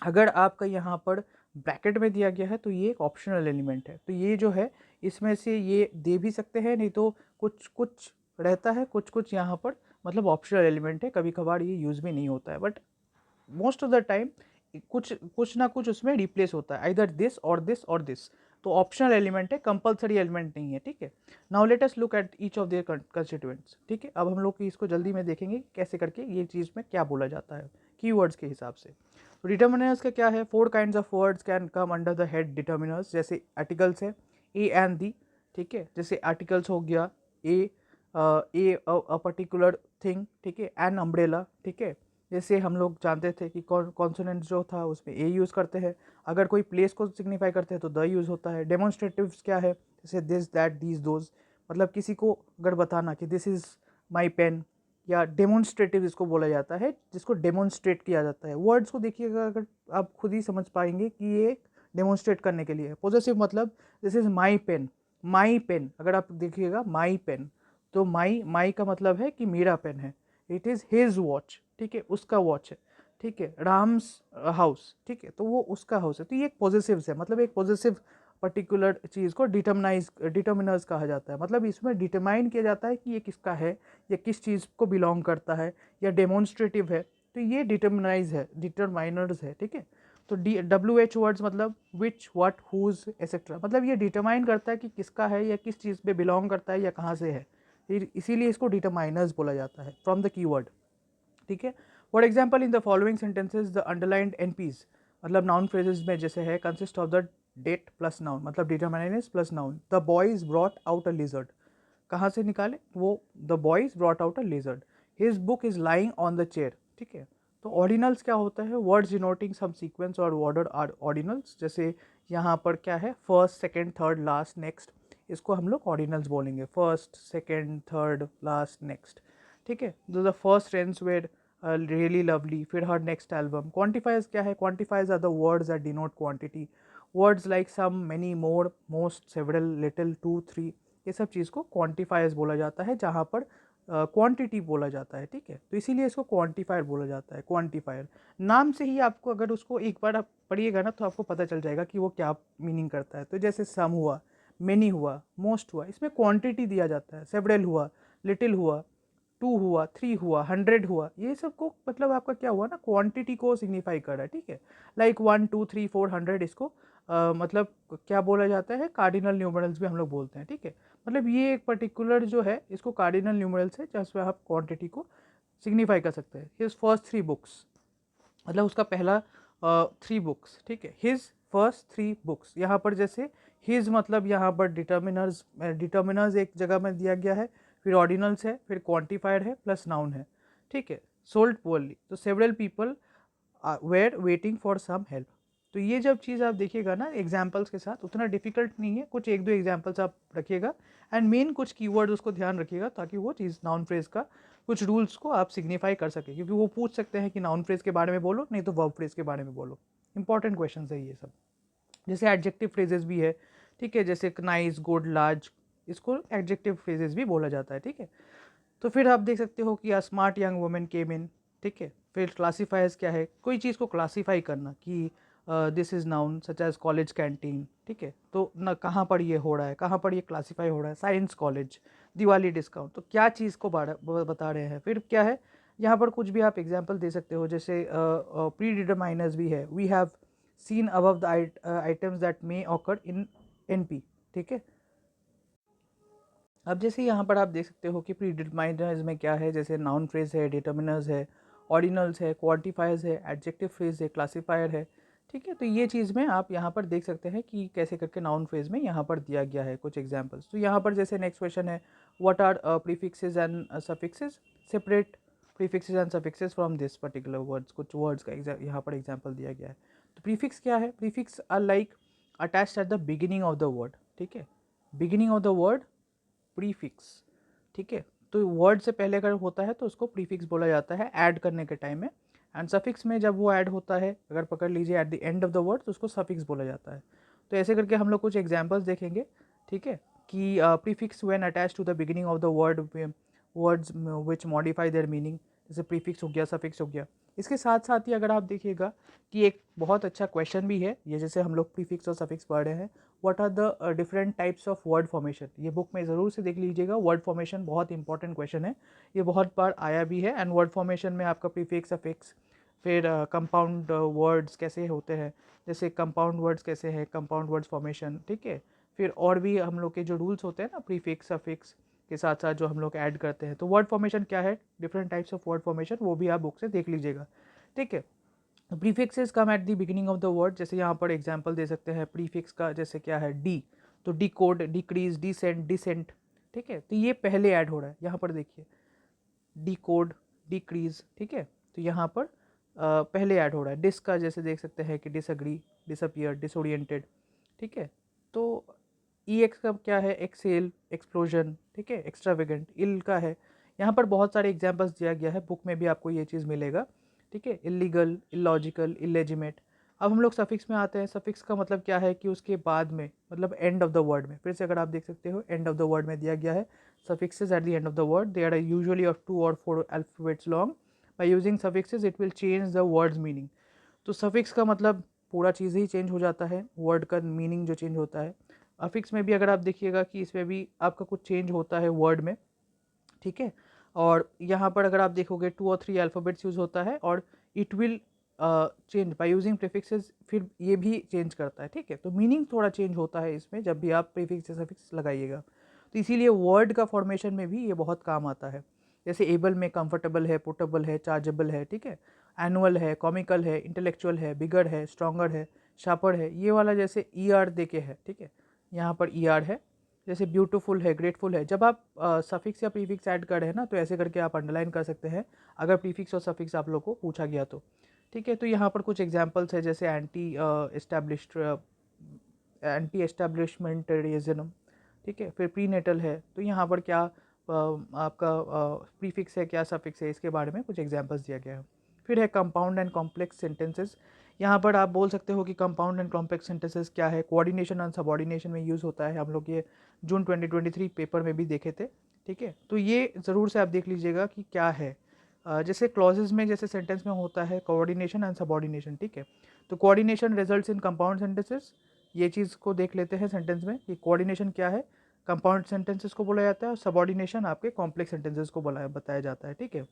अगर आपका यहाँ पर ब्रैकेट में दिया गया है तो ये एक ऑप्शनल एलिमेंट है। तो ये जो है इसमें से ये दे भी सकते हैं, नहीं तो कुछ कुछ रहता है, कुछ कुछ यहाँ पर मतलब ऑप्शनल एलिमेंट है, कभी कभार ये यूज़ भी नहीं होता है, but most of the time कुछ कुछ ना कुछ उसमें रिप्लेस होता है, आइदर दिस और दिस और दिस। तो ऑप्शनल एलिमेंट है, कंपलसरी एलिमेंट नहीं है। ठीक है, now let us look at each of their constituents. ठीक है, अब हम लोग इसको जल्दी में देखेंगे कैसे करके ये चीज़ में क्या बोला जाता है कीवर्ड्स के हिसाब से। तो डिटर्मिनर्स का क्या है, 4 kinds of words can come under the head determiners. जैसे आर्टिकल्स है ए एंड दी। ठीक है, जैसे आर्टिकल्स हो गया ए, अ पर्टिकुलर थिंग। ठीक है, एन अम्ब्रेला। ठीक है, जैसे हम लोग जानते थे कि कॉन्सोनेंट जो था उसमें ए यूज़ करते हैं, अगर कोई प्लेस को सिग्निफाई करते हैं तो द यूज़ होता है। डेमोन्स्ट्रेटिव्स क्या है, जैसे दिस दैट दीज दोज, मतलब किसी को अगर बताना कि दिस इज़ माई पेन, या डेमोन्स्ट्रेटिव इसको बोला जाता है, जिसको डेमोन्स्ट्रेट किया जाता है। वर्ड्स को देखिएगा, अगर आप खुद ही समझ पाएंगे कि ये डेमोन्स्ट्रेट करने के लिए है। पॉजेसिव मतलब this is my pen, my pen, अगर आप देखिएगा माई पेन, तो माई माई का मतलब है कि मेरा पेन है। It is his watch. ठीक है, उसका वॉच है। ठीक है, राम्स हाउस। ठीक है, तो वो उसका हाउस है। तो ये एक पॉजिटिव है, मतलब एक पॉजिटिव पर्टिकुलर चीज़ को डिटर्मिनर्स कहा जाता है। मतलब इसमें डिटरमाइन किया जाता है कि ये किसका है, या किस चीज़ को बिलोंग करता है, या डेमोन्स्ट्रेटिव है, तो ये डिटर्मिनाइज है, डिटरमाइनर्स है। ठीक है, तो WH वर्ड्स मतलब विच, व्हाट, हुज एक्सेट्रा, मतलब ये डिटरमाइन करता है कि किसका है, या किस चीज़ पे बिलोंग करता है, या कहाँ से है। इसीलिए इसको डिटरमाइनर्स बोला जाता है फ्रॉम द कीवर्ड। ठीक है, for example in the following sentences the underlined NPs, मतलब नाउन फ्रेजेस में जैसे है consist of the det plus noun, मतलब determiners plus noun. The boys brought out a lizard, कहाँ से निकाले, वो the boys brought out a lizard. His book is lying on the chair. ठीक है, तो ऑर्डिनल्स क्या होता है, वर्ड्स डिनोटिंग सम सीक्वेंस और ऑर्डर आर ऑर्डिनल्स। जैसे यहाँ पर क्या है, first, second, third, last, next, इसको हम लोग ऑर्डिनल्स बोलेंगे, first, second, third, last, next. ठीक है, the first friends were really lovely, फिर हर नेक्स्ट एल्बम। क्वांटिफाइज क्या है, quantifiers are the words that denote quantity. Words like some, many, more, most, several, little, two, three, ये सब चीज़ को quantifiers बोला जाता है, जहाँ पर क्वांटिटी बोला जाता है। ठीक है, तो इसीलिए इसको क्वांटिफायर बोला जाता है। क्वांटिफायर नाम से ही आपको, अगर उसको एक बार आप पढ़िएगा ना, तो आपको पता चल जाएगा कि वो क्या मीनिंग करता है। तो जैसे सम हुआ, मेनी हुआ, मोस्ट हुआ, इसमें क्वांटिटी दिया जाता है। सेवरल हुआ, लिटिल हुआ, टू हुआ, थ्री हुआ, 100 हुआ, ये सब को मतलब आपका क्या हुआ ना, क्वांटिटी को सिग्निफाई कर रहा है। ठीक है, लाइक 1 2 3 4 100, इसको मतलब क्या बोला जाता है, कार्डिनल न्यूमरल्स भी हम लोग बोलते हैं। ठीक है, मतलब ये एक पर्टिकुलर जो है, इसको कार्डिनल न्यूमरल्स है, जिसमें आप क्वांटिटी को सिग्निफाई कर सकते हैं। हिज फर्स्ट 3 बुक्स, मतलब उसका पहला 3 बुक्स। ठीक है, हिज फर्स्ट 3 बुक्स, यहाँ पर जैसे हिज मतलब यहाँ पर डिटर्मिनर्स एक जगह में दिया गया है, फिर ऑर्डिनल्स है, फिर क्वांटिफायर है, प्लस नाउन है। ठीक है, सोल्ड पुअरली, तो several people were waiting for some help. तो ये जब चीज़ आप देखिएगा ना एग्जाम्पल्स के साथ, उतना डिफिकल्ट नहीं है, कुछ एक दो एग्जाम्पल्स आप रखिएगा, एंड मेन कुछ कीवर्ड उसको ध्यान रखिएगा, ताकि वो चीज़ नाउन फ्रेज का कुछ रूल्स को आप सिग्निफाई कर सके, क्योंकि वो पूछ सकते हैं कि नाउन फ्रेज के बारे में बोलो, नहीं तो वर्ब फ्रेज के बारे में बोलो। इंपॉर्टेंट क्वेश्चन है ये सब। जैसे एडजेक्टिव फ्रेजेस भी है। ठीक है, जैसे नाइस, गुड, लार्ज, इसको एडजेक्टिव फ्रेजेस भी बोला जाता है। ठीक है, तो फिर आप देख सकते हो कि अ स्मार्ट यंग वुमेन केम इन। ठीक है, फिर क्लासीफायर्स क्या है, कोई चीज़ को क्लासीफाई करना कि this is noun such as college canteen. ठीक है, तो न कहाँ पर ये हो रहा है, कहाँ पर ये क्लासीफाई हो रहा है, साइंस कॉलेज, दिवाली डिस्काउंट, तो क्या चीज़ को बता रहे हैं। फिर क्या है, यहाँ पर कुछ भी आप एग्जाम्पल दे सकते हो, जैसे प्री डिटरमाइनर्स भी है, we have seen above the items that may occur in NP। ठीक है, अब जैसे यहाँ पर आप देख सकते हो कि प्रीडिटरमाइनर्स में क्या है, जैसे नाउन फ्रेज है, डिटर्मिनर्स है, ऑर्डिनल्स है, क्वांटिफायर्स है, एडजेक्टिव फ्रेज है, क्लासिफायर है। ठीक है, तो ये चीज़ में आप यहाँ पर देख सकते हैं कि कैसे करके नाउन फ्रेज में यहाँ पर दिया गया है कुछ एग्जांपल्स। तो यहाँ पर जैसे नेक्स्ट क्वेश्चन है, what are prefixes and suffixes, separate prefixes and suffixes from this particular words. कुछ वर्ड्स का यहाँ पर एग्जाम्पल दिया गया है। तो प्रीफिक्स क्या है? Prefix are like attached at the beginning of the word. ठीक है, beginning of the word prefix. ठीक है, तो वर्ड से पहले अगर होता है तो उसको प्रीफिक्स बोला जाता है ऐड करने के टाइम में। एंड सफिक्स में जब वो ऐड होता है, अगर पकड़ लीजिए at the end of the word, तो उसको सफिक्स बोला जाता है। तो ऐसे करके हम लोग कुछ एग्जांपल्स देखेंगे। ठीक है, कि prefix when attach to the beginning of the word, words which modify their meaning, जैसे प्रीफिक्स हो गया, सफिक्स हो गया। इसके साथ साथ ही अगर आप देखिएगा कि एक बहुत अच्छा क्वेश्चन भी है ये, जैसे हम लोग प्रीफिक्स और सफिक्स पढ़ रहे हैं, what are the different types of word formation. ये बुक में ज़रूर से देख लीजिएगा, वर्ड फॉर्मेशन बहुत इंपॉर्टेंट क्वेश्चन है, ये बहुत बार आया भी है। एंड वर्ड फॉर्मेशन में आपका प्रीफिक्स, सफिक्स, फिर कंपाउंड वर्ड्स कैसे होते हैं, जैसे कंपाउंड वर्ड्स कैसे हैं, कंपाउंड वर्ड्स फॉर्मेशन। ठीक है, फिर और भी हम लोग के जो रूल्स होते हैं ना प्रीफिक्स सफिक्स के साथ साथ जो हम लोग ऐड करते हैं, तो वर्ड फॉर्मेशन क्या है, different types of word formation, वो भी आप बुक से देख लीजिएगा। ठीक है, prefixes come eight the beginning of the word. जैसे यहाँ पर एग्जांपल दे सकते हैं प्रीफिक्स का, जैसे क्या है डी, तो de code, decrease, descent, descent. ठीक है, तो ये पहले ऐड हो रहा है, यहाँ पर देखिए डी कोड, डिक्रीज। ठीक है, तो यहाँ पर पहले ऐड हो रहा है। डिस का जैसे देख सकते हैं कि डिसअग्री, डिसअपियर, डिसोरिएंटेड। ठीक है, तो ई एक्स का क्या है, एक्सेल, एक्सप्लोजन। ठीक है, एक्स्ट्रावेगेंट। इल का है, यहाँ पर बहुत सारे एग्जांपल्स दिया गया है, बुक में भी आपको ये चीज़ मिलेगा। ठीक है, इलीगल, इलॉजिकल, इलेजिमेट। अब हम लोग सफिक्स में आते हैं। सफिक्स का मतलब क्या है कि उसके बाद में, मतलब एंड ऑफ द वर्ड में, फिर से अगर आप देख सकते हो एंड ऑफ द वर्ड में दिया गया है suffixes at the end of the word. They are usually of 2 or 4 alphabets long. By using suffixes it will change the word's meaning. तो suffix का मतलब पूरा चीज़ ही चेंज हो जाता है, वर्ड का मीनिंग जो चेंज होता है। अफिक्स में भी अगर आप देखिएगा कि इसमें भी आपका कुछ चेंज होता है वर्ड में। ठीक है, और यहाँ पर अगर आप देखोगे 2 और 3 अल्फ़ाबेट्स यूज़ होता है, और it will change by using prefixes, फिर ये भी चेंज करता है। ठीक है, तो मीनिंग थोड़ा चेंज होता है इसमें जब भी आप प्रीफिक्स या सफिक्स लगाइएगा। तो इसीलिए वर्ड का फॉर्मेशन में भी ये बहुत काम आता है। जैसे एबल में कंफर्टेबल है, पोर्टेबल है, चार्जेबल है। ठीक है, एनुअल है, कॉमिकल है, इंटेलेक्चुअल है, बिगर है, स्ट्रॉन्गर है, शार्पर है, ये वाला जैसे ई आर दे के है। ठीक है, यहाँ पर ई आर है। जैसे ब्यूटीफुल है, ग्रेटफुल है। जब आप सफिक्स या प्रीफिक्स ऐड कर रहे हैं ना, तो ऐसे करके आप अंडरलाइन कर सकते हैं अगर प्रीफिक्स और सफिक्स आप लोग को पूछा गया तो। ठीक है, तो यहाँ पर कुछ एग्जांपल्स है, जैसे एंटी एस्टैब्लिशमेंटरिज्म। ठीक है, फिर प्रीनेटल है, तो यहाँ पर क्या आपका प्रीफिक्स है, क्या सफिक्स है, इसके बारे में कुछ एग्जांपल्स दिया गया है। फिर है कंपाउंड एंड कॉम्प्लेक्स सेंटेंसेस। यहाँ पर आप बोल सकते हो कि कंपाउंड एंड कॉम्प्लेक्स सेंटेंसेस क्या है, कोऑर्डिनेशन एंड सबऑर्डिनेशन में यूज़ होता है। हम लोग ये जून 2023 पेपर में भी देखे थे। ठीक है, तो ये ज़रूर से आप देख लीजिएगा कि क्या है। जैसे क्लॉजेज में, जैसे सेंटेंस में होता है कोऑर्डिनेशन एंड सबऑर्डिनेशन। ठीक है, तो coordination results in compound sentences, ये चीज़ को देख लेते हैं सेंटेंस में कि कोऑर्डिनेशन क्या है, कंपाउंड सेंटेंसेस को बोला जाता है, और सबऑर्डिनेशन आपके कॉम्प्लेक्स सेंटेंसेस को बताया जाता है। ठीक है,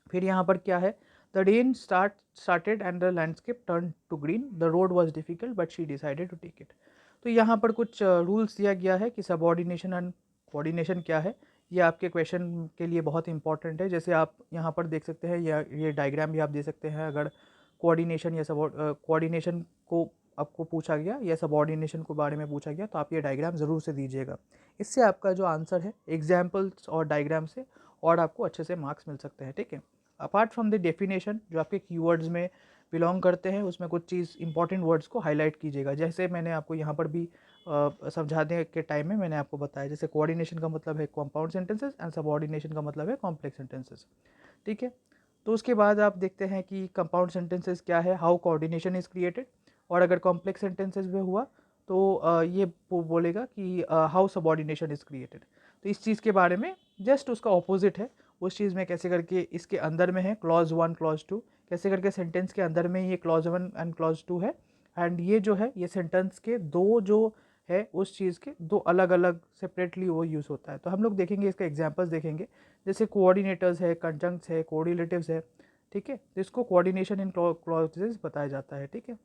फिर यहाँ पर क्या है, the rain started and the landscape turn to green, the road was difficult but she decided to take it. तो यहाँ पर कुछ रूल्स दिया गया है कि सबऑर्डिनेशन एंड कोऑर्डिनेशन क्या है। ये आपके क्वेश्चन के लिए बहुत इंपॉर्टेंट है। जैसे आप यहाँ पर देख सकते हैं, या ये डायग्राम भी आप दे सकते हैं, अगर कोऑर्डिनेशन या कोऑर्डिनेशन को आपको पूछा गया या सबऑर्डिनेशन के बारे में पूछा गया, तो आप ये डायग्राम ज़रूर से दीजिएगा। इससे आपका जो आंसर है एग्जाम्पल्स और डायग्राम से और आपको अच्छे से मार्क्स मिल सकते हैं। ठीक है, अपार्ट फ्रॉम द डेफिनेशन जो आपके कीवर्ड्स में बिलोंग करते हैं, उसमें कुछ चीज़ इंपॉर्टेंट वर्ड्स को हाईलाइट कीजिएगा। जैसे मैंने आपको यहाँ पर भी समझाने के टाइम में मैंने आपको बताया, जैसे कोऑर्डिनेशन का मतलब है कंपाउंड सेंटेंसेस एंड सबऑर्डिनेशन का मतलब है कॉम्प्लेक्स सेंटेंसेस। ठीक है, तो उसके बाद आप देखते हैं कि कंपाउंड सेंटेंसेस क्या है, हाउ कोऑर्डिनेशन इज़ क्रिएटेड, और अगर कॉम्प्लेक्स सेंटेंसेस में हुआ तो ये बोलेगा कि हाउ सबऑर्डिनेशन इज़ क्रिएटेड। तो इस चीज़ के बारे में जस्ट उसका ऑपोजिट है, उस चीज़ में कैसे करके इसके अंदर में है क्लॉज 1 क्लॉज 2, कैसे करके सेंटेंस के अंदर में ये क्लॉज 1 एंड क्लॉज 2 है, एंड ये जो है ये सेंटेंस के दो जो है उस चीज़ के दो अलग अलग सेपरेटली वो यूज़ होता है। तो हम लोग देखेंगे, इसका एग्जांपल्स देखेंगे, जैसे कोऑर्डिनेटर्स है, कंजंक्ट्स है, कोरिलेटिव्स है। ठीक है, तो इसको कोऑर्डिनेशन इन क्लॉजेस बताया जाता है। ठीक है,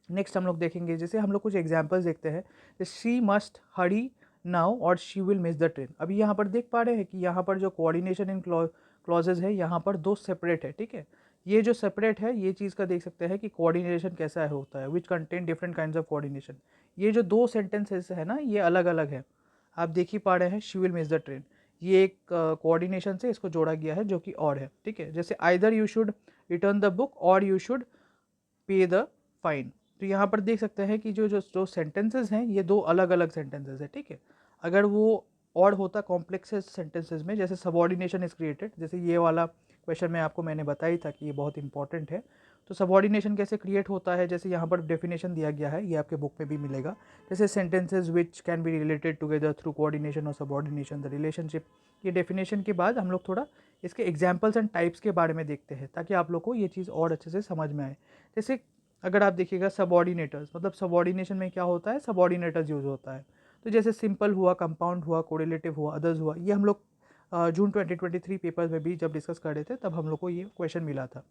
नेक्स्ट हम लोग देखेंगे, जैसे हम लोग कुछ एग्जांपल्स देखते हैं, शी मस्ट हरी नाउ और she will miss the train. अभी यहाँ पर देख पा रहे हैं कि यहाँ पर जो कोऑर्डिनेशन इन क्लॉजेज है यहाँ पर दो सेपरेट है, ठीक है। ये जो सेपरेट है ये चीज़ का देख सकते हैं कि कोऑर्डिनेशन कैसा है होता है, which contain different kinds of coordination. ये जो दो सेंटेंसेस है ना ये अलग अलग है, आप देख ही पा रहे हैं, she will miss the train, ये एक कोऑर्डिनेशन से इसको जोड़ा गया है जो कि और है, ठीक है। जैसे either you should return the book और you should pay the fine. तो यहाँ पर देख सकते हैं कि जो सेंटेंसेस हैं ये दो अलग अलग सेंटेंसेस है, ठीक है। अगर वो और होता कॉम्प्लेक्स सेंटेंसेस में, जैसे सबऑर्डिनेशन इज क्रिएटेड, जैसे ये वाला क्वेश्चन में आपको मैंने बताई था कि ये बहुत इंपॉर्टेंट है। तो सबऑर्डिनेशन कैसे क्रिएट होता है, जैसे यहाँ पर डेफिनेशन दिया गया है, ये आपके बुक में भी मिलेगा। जैसे sentences which can be related together through coordination और सबऑर्डिनेशन द रिलेशनशिप। ये डेफिनेशन के बाद हम लोग थोड़ा इसके एग्जाम्पल्स एंड टाइप्स के बारे में देखते हैं ताकि आप लोग को ये चीज़ और अच्छे से समझ में आए। जैसे अगर आप देखिएगा सबऑर्डिनेटर्स, मतलब सबऑर्डिनेशन में क्या होता है, सबऑर्डिनेटर्स यूज होता है। तो जैसे सिंपल हुआ, कंपाउंड हुआ, कोरिलेटिव हुआ, अदर्स हुआ, ये हम लोग जून 2023 पेपर में भी जब डिस्कस कर रहे थे तब हम लोग को ये क्वेश्चन मिला था,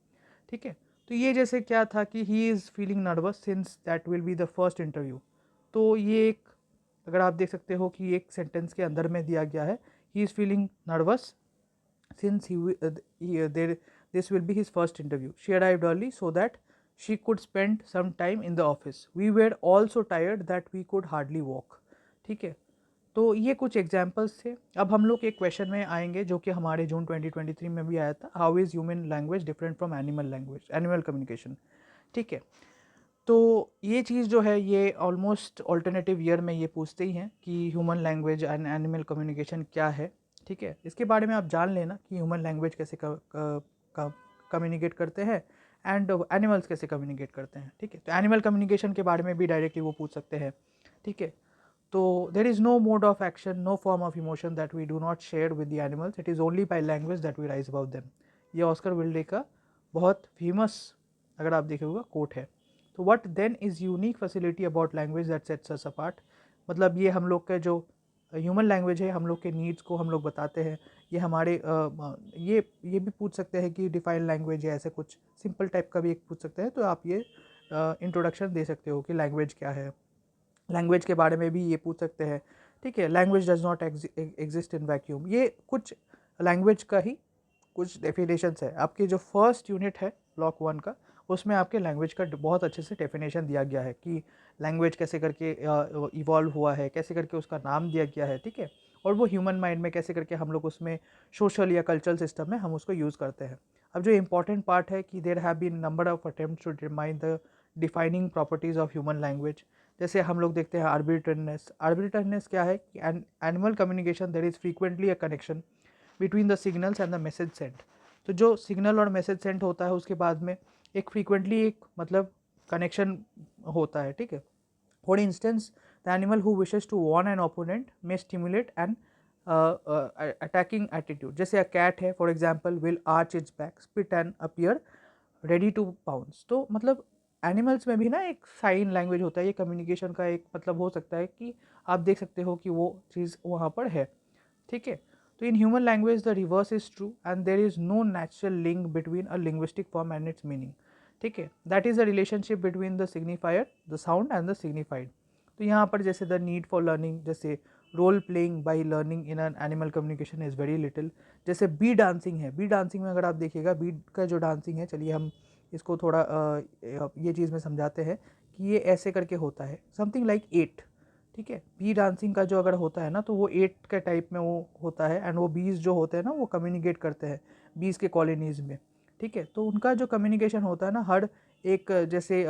ठीक है। तो ये जैसे क्या था कि he is feeling nervous since that will be the first interview. तो ये एक, अगर आप देख सकते हो कि एक सेंटेंस के अंदर में दिया गया है, he is feeling nervous since this will be his first interview. She arrived early so that she could spend some time in the office. We were all so tired that we could hardly walk. ठीक है, तो ये कुछ examples थे। अब हम लोग एक क्वेश्चन में आएंगे जो कि हमारे जून 2023 में भी आया था, how is human language different from animal language, animal communication, ठीक है। तो ये चीज़ जो है ये ऑलमोस्ट ऑल्टरनेटिव ईयर में ये पूछते ही हैं कि human language and animal communication क्या है, ठीक है। इसके बारे में आप जान लेना कि ह्यूमन लैंग्वेज कैसे कम्युनिकेट करते हैं एंड एनिमल्स कैसे कम्युनिकेट करते हैं, ठीक है। तो एनिमल कम्युनिकेशन के बारे में भी डायरेक्टली वो पूछ सकते हैं, ठीक है। तो there is no mode of action, no form of emotion that we do not share with the animals, it is only by language that we rise above them. ये ऑस्कर विल्डे का बहुत फेमस, अगर आप देखोगे, कोट है। तो what then is unique facility about language that sets us apart, मतलब ये हम लोग का जो ह्यूमन लैंग्वेज है, हम लोग के नीड्स को हम लोग बताते हैं। ये हमारे ये भी पूछ सकते हैं कि डिफाइन लैंग्वेज या ऐसे कुछ सिंपल टाइप का भी एक पूछ सकते हैं। तो आप ये इंट्रोडक्शन दे सकते हो कि लैंग्वेज क्या है, लैंग्वेज के बारे में भी ये पूछ सकते हैं, ठीक है। Language does not exist in vacuum, ये कुछ लैंग्वेज का ही कुछ डेफिनेशंस है। आपकी जो फर्स्ट यूनिट है ब्लॉक 1 का, उसमें आपके लैंग्वेज का बहुत अच्छे से डेफिनेशन दिया गया है कि लैंग्वेज कैसे करके इवॉल्व हुआ है, कैसे करके उसका नाम दिया गया है, ठीक है। और वो ह्यूमन माइंड में कैसे करके हम लोग उसमें सोशल या कल्चरल सिस्टम में हम उसको यूज़ करते हैं। अब जो इंपॉर्टेंट पार्ट है कि there have been number of attempts to determine the defining properties of human language. जैसे हम लोग देखते हैं आर्बिट्रेरनेस। आर्बिट्रेरनेस क्या है कि animal communication there is frequently a connection between the signals and the message sent. तो जो सिग्नल और मैसेज सेंट होता है उसके बाद में एक फ्रीक्वेंटली एक मतलब कनेक्शन होता है, ठीक है। For instance the animal who wishes to warn an opponent may stimulate an attacking attitude. जैसे अ कैट है for example will arch its back, spit and appear ready to pounce. तो मतलब एनिमल्स में भी ना एक साइन लैंग्वेज होता है, ये कम्युनिकेशन का एक मतलब हो सकता है कि आप देख सकते हो कि वो चीज़ वहाँ पर है, ठीक है। तो in human language the reverse is true and there is no natural link between a linguistic form and its meaning, ठीक है। That is the relationship between the signifier, the sound and the signified. तो यहाँ पर जैसे the need for learning, जैसे role playing by learning in an animal communication is very little. जैसे bee dancing है, bee dancing में अगर आप देखिएगा बी का जो डांसिंग है, चलिए हम इसको थोड़ा ये चीज़ में समझाते हैं कि ये ऐसे करके होता है, समथिंग लाइक 8, ठीक है। बी डांसिंग का जो अगर होता है ना तो वो 8 के टाइप में वो होता है एंड वो बीज जो होते हैं ना वो कम्युनिकेट करते हैं बीज के कॉलोनीज़ में, ठीक है। तो उनका जो कम्युनिकेशन होता है ना हर एक जैसे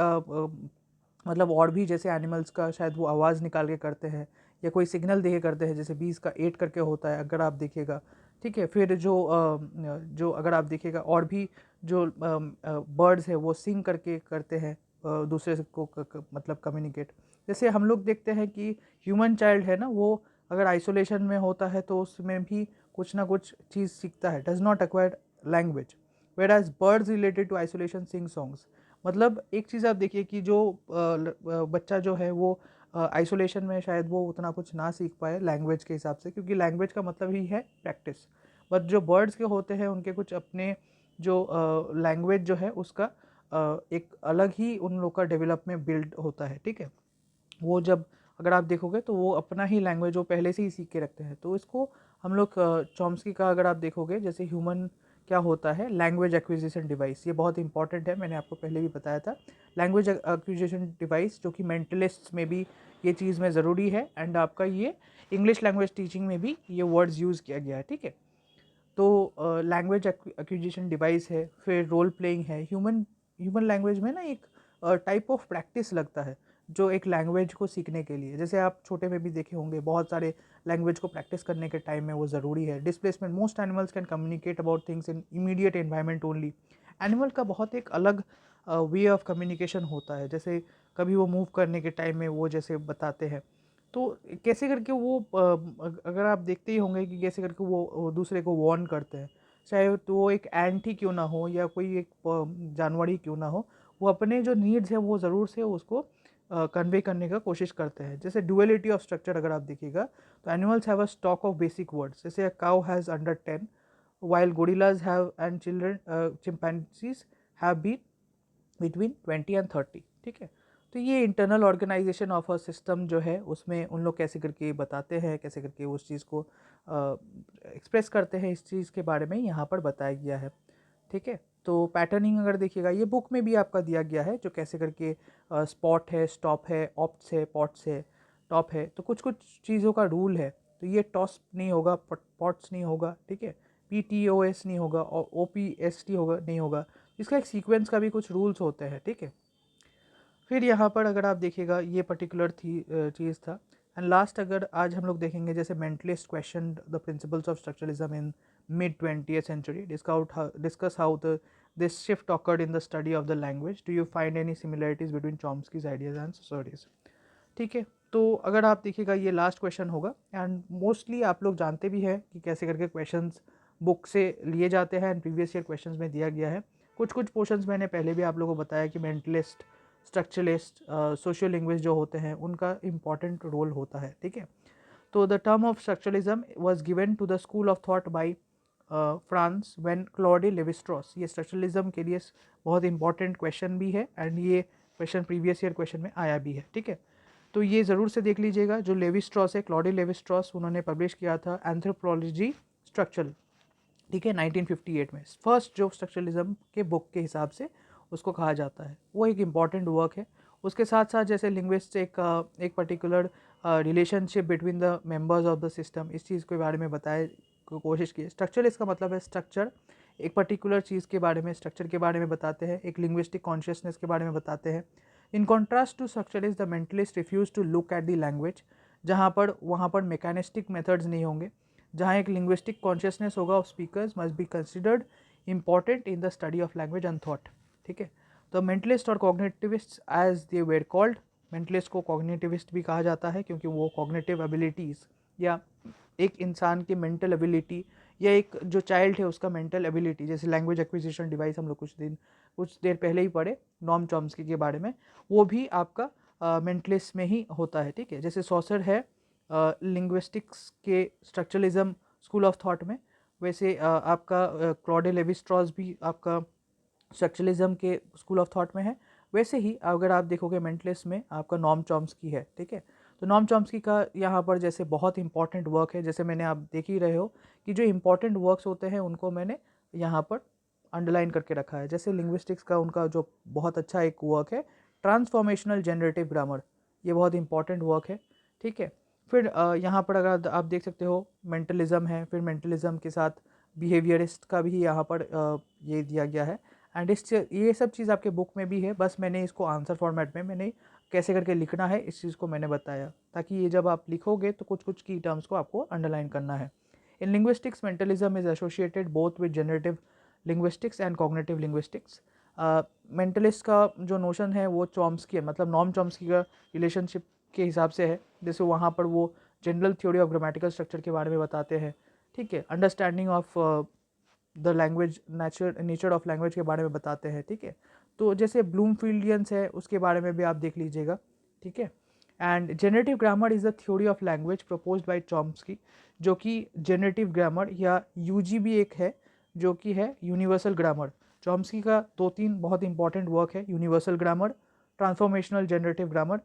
मतलब और भी जैसे एनिमल्स का शायद वो आवाज़ निकाल के करते हैं या कोई सिग्नल दे के करते हैं, जैसे बीज का 8 करके होता है अगर आप देखिएगा, ठीक है। फिर जो अगर आप देखिएगा और भी जो बर्ड्स है वो सिंग करके करते हैं दूसरे से को मतलब कम्युनिकेट। जैसे हम लोग देखते हैं कि ह्यूमन चाइल्ड है ना वो अगर आइसोलेशन में होता है तो उसमें भी कुछ ना कुछ चीज़ सीखता है, does not acquire language, whereas birds related to isolation sing songs. मतलब एक चीज़ आप देखिए कि जो बच्चा जो है वो आइसोलेशन में शायद वो उतना कुछ ना सीख पाए लैंग्वेज के हिसाब से, क्योंकि लैंग्वेज का मतलब ही है प्रैक्टिस। बट जो बर्ड्स के होते हैं उनके कुछ अपने जो लैंग्वेज जो है उसका एक अलग ही उन लोग का डेवलपमेंट बिल्ड होता है, ठीक है। वो जब अगर आप देखोगे तो वो अपना ही लैंग्वेज वो पहले से ही सीख के रखते हैं। तो इसको हम लोग चॉम्स्की का अगर आप देखोगे, जैसे ह्यूमन क्या होता है, लैंग्वेज एक्विजिशन डिवाइस, ये बहुत इंपॉर्टेंट है, मैंने आपको पहले भी बताया था। लैंग्वेज एक्विजिशन डिवाइस जो कि मेंटलिस्ट में भी ये चीज़ में ज़रूरी है, एंड आपका ये इंग्लिश लैंग्वेज टीचिंग में भी ये वर्ड्स यूज़ किया गया है, ठीक है। तो लैंग्वेज एक्विजिशन डिवाइस है, फिर रोल प्लेइंग है। ह्यूमन लैंग्वेज में ना एक टाइप ऑफ प्रैक्टिस लगता है जो एक लैंग्वेज को सीखने के लिए, जैसे आप छोटे में भी देखे होंगे बहुत सारे लैंग्वेज को प्रैक्टिस करने के टाइम में वो ज़रूरी है। Displacement, most animals can communicate about things in immediate environment only. Animal का बहुत एक अलग वे ऑफ कम्युनिकेशन होता है, जैसे कभी वो मूव करने के टाइम में वो जैसे बताते हैं, तो कैसे करके वो अगर आप देखते ही होंगे कि कैसे करके वो दूसरे को वार्न करते हैं, चाहे तो वो एक एंट ही क्यों ना हो या कोई एक जानवर ही क्यों ना हो, वो अपने जो नीड्स है वो ज़रूर से उसको कन्वे करने का कोशिश करते हैं। जैसे डुअलिटी ऑफ स्ट्रक्चर अगर आप देखिएगा, तो animals have a stock of basic words, जैसे a cow has under 10 while gorillas have and children chimpanzees have been between 20 and 30, ठीक है। तो ये internal organisation of a system जो है उसमें उन लोग कैसे करके बताते हैं, कैसे करके उस चीज़ को एक्सप्रेस करते हैं, इस चीज़ के बारे में यहाँ पर बताया गया है, ठीक है। तो पैटर्निंग अगर देखिएगा, ये बुक में भी आपका दिया गया है, जो कैसे करके स्पॉट है, स्टॉप है, ऑप्ट्स है, पॉट्स है, टॉप है, तो कुछ कुछ चीज़ों का रूल है। तो ये टॉस नहीं होगा, पॉट्स नहीं होगा, ठीक है, PTOS नहीं होगा, और OPST होगा नहीं होगा। इसका एक सीक्वेंस का भी कुछ रूल्स होते हैं, ठीक है। फिर यहाँ पर अगर आप देखिएगा, ये पर्टिकुलर थी चीज़ था। एंड लास्ट अगर आज हम लोग देखेंगे, जैसे mentalist question the principles of structuralism in mid 20th century, discuss how the this shift occurred in the study of the language, do you find any similarities between Chomsky's ideas and societies, ठीक है। तो अगर आप देखिएगा, ये last question होगा, and mostly आप लोग जानते भी हैं कि कैसे करके क्वेश्चंस बुक से लिए जाते हैं एंड प्रीवियस ईयर क्वेश्चंस में दिया गया है। कुछ कुछ पोर्शंस मैंने पहले भी आप लोगों को बताया कि मेंटलिस्ट, स्ट्रक्चरलिस्ट, सोशियो लिंग्विस्ट जो होते हैं उनका इंपॉर्टेंट रोल होता है, ठीक है। तो the term of structuralism was given to the school of thought by France when Claude Levi Strauss. ये स्ट्रक्चरलिज्म के लिए बहुत इंपॉर्टेंट क्वेश्चन भी है, एंड ये क्वेश्चन प्रीवियस ईयर क्वेश्चन में आया भी है, ठीक है। तो ये ज़रूर से देख लीजिएगा, जो लेवी-स्ट्रॉस है, क्लॉडी लेवी-स्ट्रॉस, उन्होंने पब्लिश किया था एंथ्रोपोलॉजी स्ट्रक्चरल, ठीक है, 1958 में। फर्स्ट जो स्ट्रक्चरलिज्म के बुक के हिसाब से उसको कहा जाता है, वो एक इम्पॉर्टेंट वर्क है। उसके साथ साथ जैसे लिंग्विस्ट एक particular relationship between the members of the system, इस चीज़ के बारे में बताए कोशिश की। स्ट्रक्चर इसका मतलब है स्ट्रक्चर, एक पर्टिकुलर चीज़ के बारे में, स्ट्रक्चर के बारे में बताते हैं, एक लिंग्विस्टिक कॉन्शियसनेस के बारे में बताते हैं। In contrast to structure the mentalist refuse to look at the language, जहाँ पर वहाँ पर मैकेनिस्टिक मेथड्स नहीं होंगे, जहाँ एक लिंग्विस्टिक कॉन्शियसनेस होगा of speakers must be considered important in the study of language and thought, ठीक है। तो मेंटलिस्ट और cognitivist as they were called, mentalist को कॉग्निटिविस्ट भी कहा जाता है क्योंकि वो कॉग्निटिव एबिलिटीज़ या एक इंसान की मेंटल एबिलिटी या एक जो चाइल्ड है उसका मेंटल एबिलिटी, जैसे लैंग्वेज एक्विजिशन डिवाइस हम लोग कुछ देर पहले ही पढ़े नॉम चॉम्स्की के बारे में, वो भी आपका मेंटलिस्ट में ही होता है, ठीक है। जैसे सॉसर है लिंग्विस्टिक्स के स्ट्रक्चरलिज्म स्कूल ऑफ थॉट में, वैसे आपका क्लॉडे लेवी-स्ट्रॉस भी आपका स्ट्रक्चरलिज्म के स्कूल ऑफ थॉट में है। वैसे ही अगर आप देखोगे मेंटलिस्ट में आपका नॉम चॉम्स्की है, ठीक है। तो नॉम चॉम्स्की का यहाँ पर जैसे बहुत इंपॉर्टेंट वर्क है, जैसे मैंने आप देख ही रहे हो कि जो इंपॉर्टेंट वर्क्स होते हैं उनको मैंने यहाँ पर अंडरलाइन करके रखा है। जैसे लिंग्विस्टिक्स का उनका जो बहुत अच्छा एक वर्क है, ट्रांसफॉर्मेशनल जनरेटिव ग्रामर, ये बहुत इंपॉर्टेंट वर्क है, ठीक है। फिर यहाँ पर अगर आप देख सकते हो मेंटलिज्म है, फिर मेंटलिज्म के साथ बिहेवियरिस्ट का भी यहाँ पर ये दिया गया है, एंड ये सब चीज़ आपके बुक में भी है, बस मैंने इसको आंसर फॉर्मेट में मैंने कैसे करके लिखना है इस चीज़ को मैंने बताया, ताकि ये जब आप लिखोगे तो कुछ कुछ की टर्म्स को आपको अंडरलाइन करना है। इन linguistics mentalism is associated both with generative linguistics and cognitive linguistics. Mentalist का जो नोशन है वो चॉम्स्की है, मतलब नॉम चॉम्स्की का रिलेशनशिप के हिसाब से है, जैसे वहाँ पर वो general theory of grammatical structure के बारे में बताते हैं, ठीक है, understanding of the language nature of language के बारे में बताते हैं, ठीक है। तो जैसे ब्लूमफील्डियंस है उसके बारे में भी आप देख लीजिएगा, ठीक है। And generative grammar is the theory of language proposed by Chomsky, जो कि जनरेटिव ग्रामर या यूजी भी एक है जो कि है यूनिवर्सल ग्रामर। चॉम्स्की का 2-3 बहुत इंपॉर्टेंट वर्क है, universal grammar, transformational generative grammar,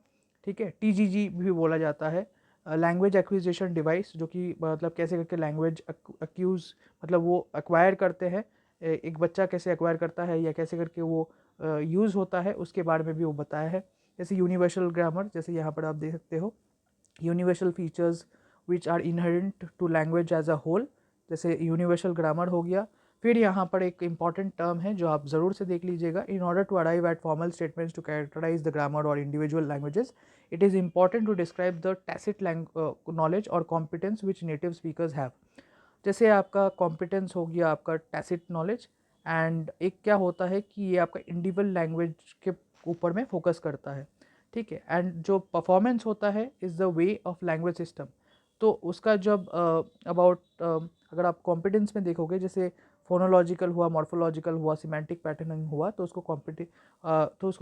ठीक है। TGG भी बोला जाता है, लैंग्वेज एक्विजिशन डिवाइस, जो कि मतलब कैसे करके लैंग्वेज एक्यूज मतलब वो एक्वायर करते हैं, एक बच्चा कैसे एक्वायर करता है या कैसे करके वो यूज़ होता है, उसके बारे में भी वो बताया है। जैसे यूनिवर्सल ग्रामर, जैसे यहाँ पर आप देख सकते हो, universal features which are inherent to language as a whole, जैसे यूनिवर्सल ग्रामर हो गया। फिर यहाँ पर एक इंपॉर्टेंट टर्म है जो आप ज़रूर से देख लीजिएगा, in order to arrive at formal statements to characterise the grammar और individual languages, it is important to describe the tacit knowledge और competence which native speakers have. जैसे आपका कॉम्पिटेंस हो गया आपका टैसिट नॉलेज, एंड एक क्या होता है कि ये आपका इंडिविजुअल लैंग्वेज के ऊपर में फोकस करता है, ठीक है। एंड जो परफॉर्मेंस होता है is the way of language system. तो उसका जब अबाउट अगर आप कॉम्पिटेंस में देखोगे, जैसे फोनोलॉजिकल हुआ, मॉर्फोलॉजिकल हुआ, सिमेंटिक पैटर्निंग हुआ, तो उसको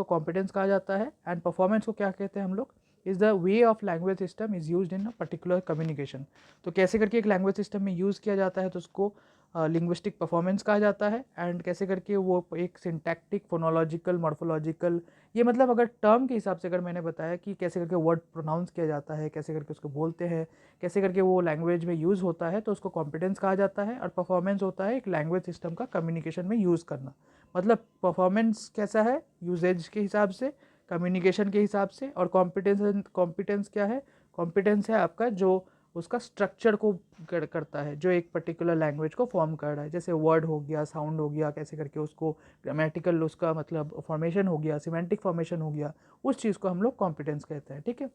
कॉम्पिटेंस कहा जाता है। एंड परफॉर्मेंस को क्या कहते हैं हम लोग, is the way of language system is used in a particular communication. तो कैसे करके एक लैंग्वेज सिस्टम में यूज़ किया जाता है, तो उसको लिंग्विस्टिक परफॉर्मेंस कहा जाता है। एंड कैसे करके वो एक सिंटैक्टिक, फोनोलॉजिकल, मॉर्फोलॉजिकल, ये मतलब अगर टर्म के हिसाब से अगर मैंने बताया कि कैसे करके वर्ड प्रोनाउंस किया जाता है, कैसे करके उसको बोलते हैं, कैसे करके वो लैंग्वेज में यूज़ होता है, तो उसको कॉम्पिटेंस कहा जाता है। और परफॉर्मेंस होता है एक लैंग्वेज सिस्टम का कम्युनिकेशन में यूज़ करना। मतलब परफॉर्मेंस कैसा है, यूजेज के हिसाब से, कम्युनिकेशन के हिसाब से। और कॉम्पिटेंस क्या है, कॉम्पिटेंस है आपका जो उसका स्ट्रक्चर को करता है, जो एक पर्टिकुलर लैंग्वेज को फॉर्म कर रहा है। जैसे वर्ड हो गया, साउंड हो गया, कैसे करके उसको ग्रामेटिकल उसका मतलब फॉर्मेशन हो गया, सिमेंटिक फॉर्मेशन हो गया, उस चीज़ को हम लोग कॉम्पिटेंस कहते हैं, ठीक है।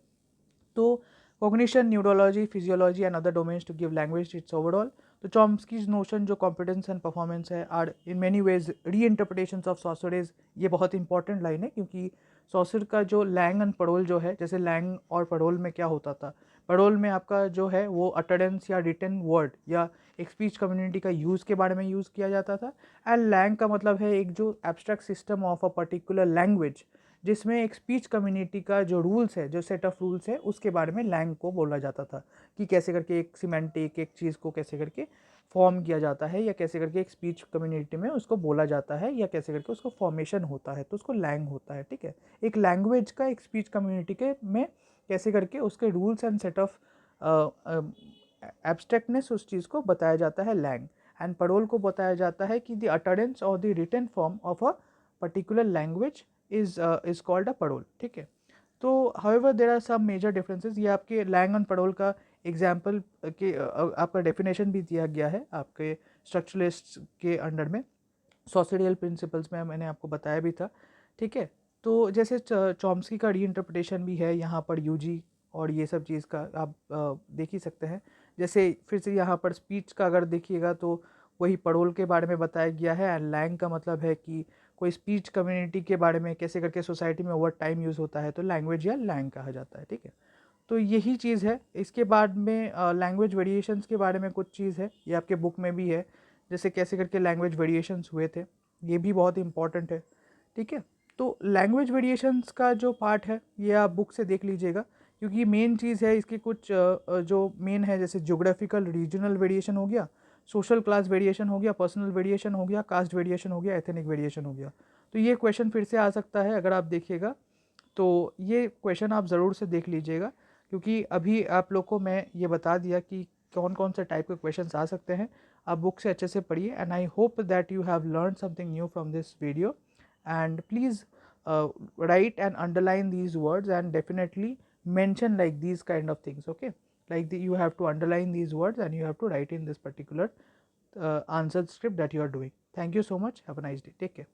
तो cognition, neurology, physiology and other domains to give language its overall. तो चॉम्स्कीज नोशन जो कॉम्पिटेंस एंड परफॉर्मेंस है are in many ways reinterpretations of Saussure's. ये बहुत इंपॉर्टेंट लाइन है, क्योंकि सॉसर का जो लैंग एंड पड़ोल जो है, जैसे लैंग और पड़ोल में क्या होता था, पड़ोल में आपका जो है वो अटेंडेंस या रिटन वर्ड या एक स्पीच कम्युनिटी का यूज़ के बारे में यूज़ किया जाता था। एंड लैंग का मतलब है एक जो abstract system of a particular language, जिसमें एक स्पीच कम्युनिटी का जो रूल्स है, जो सेट ऑफ रूल्स है, उसके बारे में लैंग को बोला जाता था कि कैसे करके एक सिमेंटिक एक चीज़ को कैसे करके फॉर्म किया जाता है, या कैसे करके एक स्पीच कम्युनिटी में उसको बोला जाता है, या कैसे करके उसको फॉर्मेशन होता है, तो उसको लैंग होता है, ठीक है। एक लैंग्वेज का एक स्पीच कम्युनिटी के में कैसे करके उसके रूल्स एंड सेट ऑफ एब्स्ट्रैक्टनेस उस चीज़ को बताया जाता है लैंग। एंड पड़ोल को बताया जाता है कि द अटेंडेंस और the written form of a particular language is called a parole, ठीक है। तो however there are some major differences. ये आपके लैंग एंड पड़ोल का एग्जाम्पल के आपका डेफिनेशन भी दिया गया है आपके स्ट्रक्चरलिस्ट के अंडर में, सॉसिडियल प्रिंसिपल्स में मैंने आपको बताया भी था, ठीक है। तो जैसे चॉम्स्की का री इंटरप्रिटेशन भी है यहाँ पर, यूजी और ये सब चीज़ का आप देख ही सकते हैं। जैसे फिर से यहाँ पर स्पीच का अगर देखिएगा तो वही पड़ोल के बारे में बताया गया है। एंड लैंग का मतलब है कि कोई स्पीच कम्युनिटी के बारे में कैसे करके सोसाइटी में ओवर टाइम यूज़ होता है, तो लैंग्वेज या लैंग कहा जाता है, ठीक है। तो यही चीज़ है। इसके बाद में लैंग्वेज वेरिएशंस के बारे में कुछ चीज़ है, ये आपके बुक में भी है, जैसे कैसे करके लैंग्वेज वेरिएशंस हुए थे, ये भी बहुत इंपॉर्टेंट है, ठीक है। तो लैंग्वेज वेरिएशंस का जो पार्ट है ये आप बुक से देख लीजिएगा, क्योंकि मेन चीज़ है इसकी कुछ जो मेन है, जैसे ज्योग्राफिकल रीजनल वेरिएशन हो गया, सोशल क्लास वेरिएशन हो गया, पर्सनल वेरिएशन हो गया, कास्ट वेरिएशन हो गया, एथनिक वेरिएशन हो गया। तो ये क्वेश्चन फिर से आ सकता है अगर आप देखिएगा, तो ये क्वेश्चन आप ज़रूर से देख लीजिएगा, क्योंकि अभी आप लोग को मैं ये बता दिया कि कौन कौन से टाइप के क्वेश्चंस आ सकते हैं। आप बुक से अच्छे से पढ़िए, and I hope that you have learn something new from this video. And please write and underline these words, and definitely mention like these kind of things, okay, like you have to underline these words and you have to write in this particular answer script that you are doing. Thank you so much, have a nice day, take care.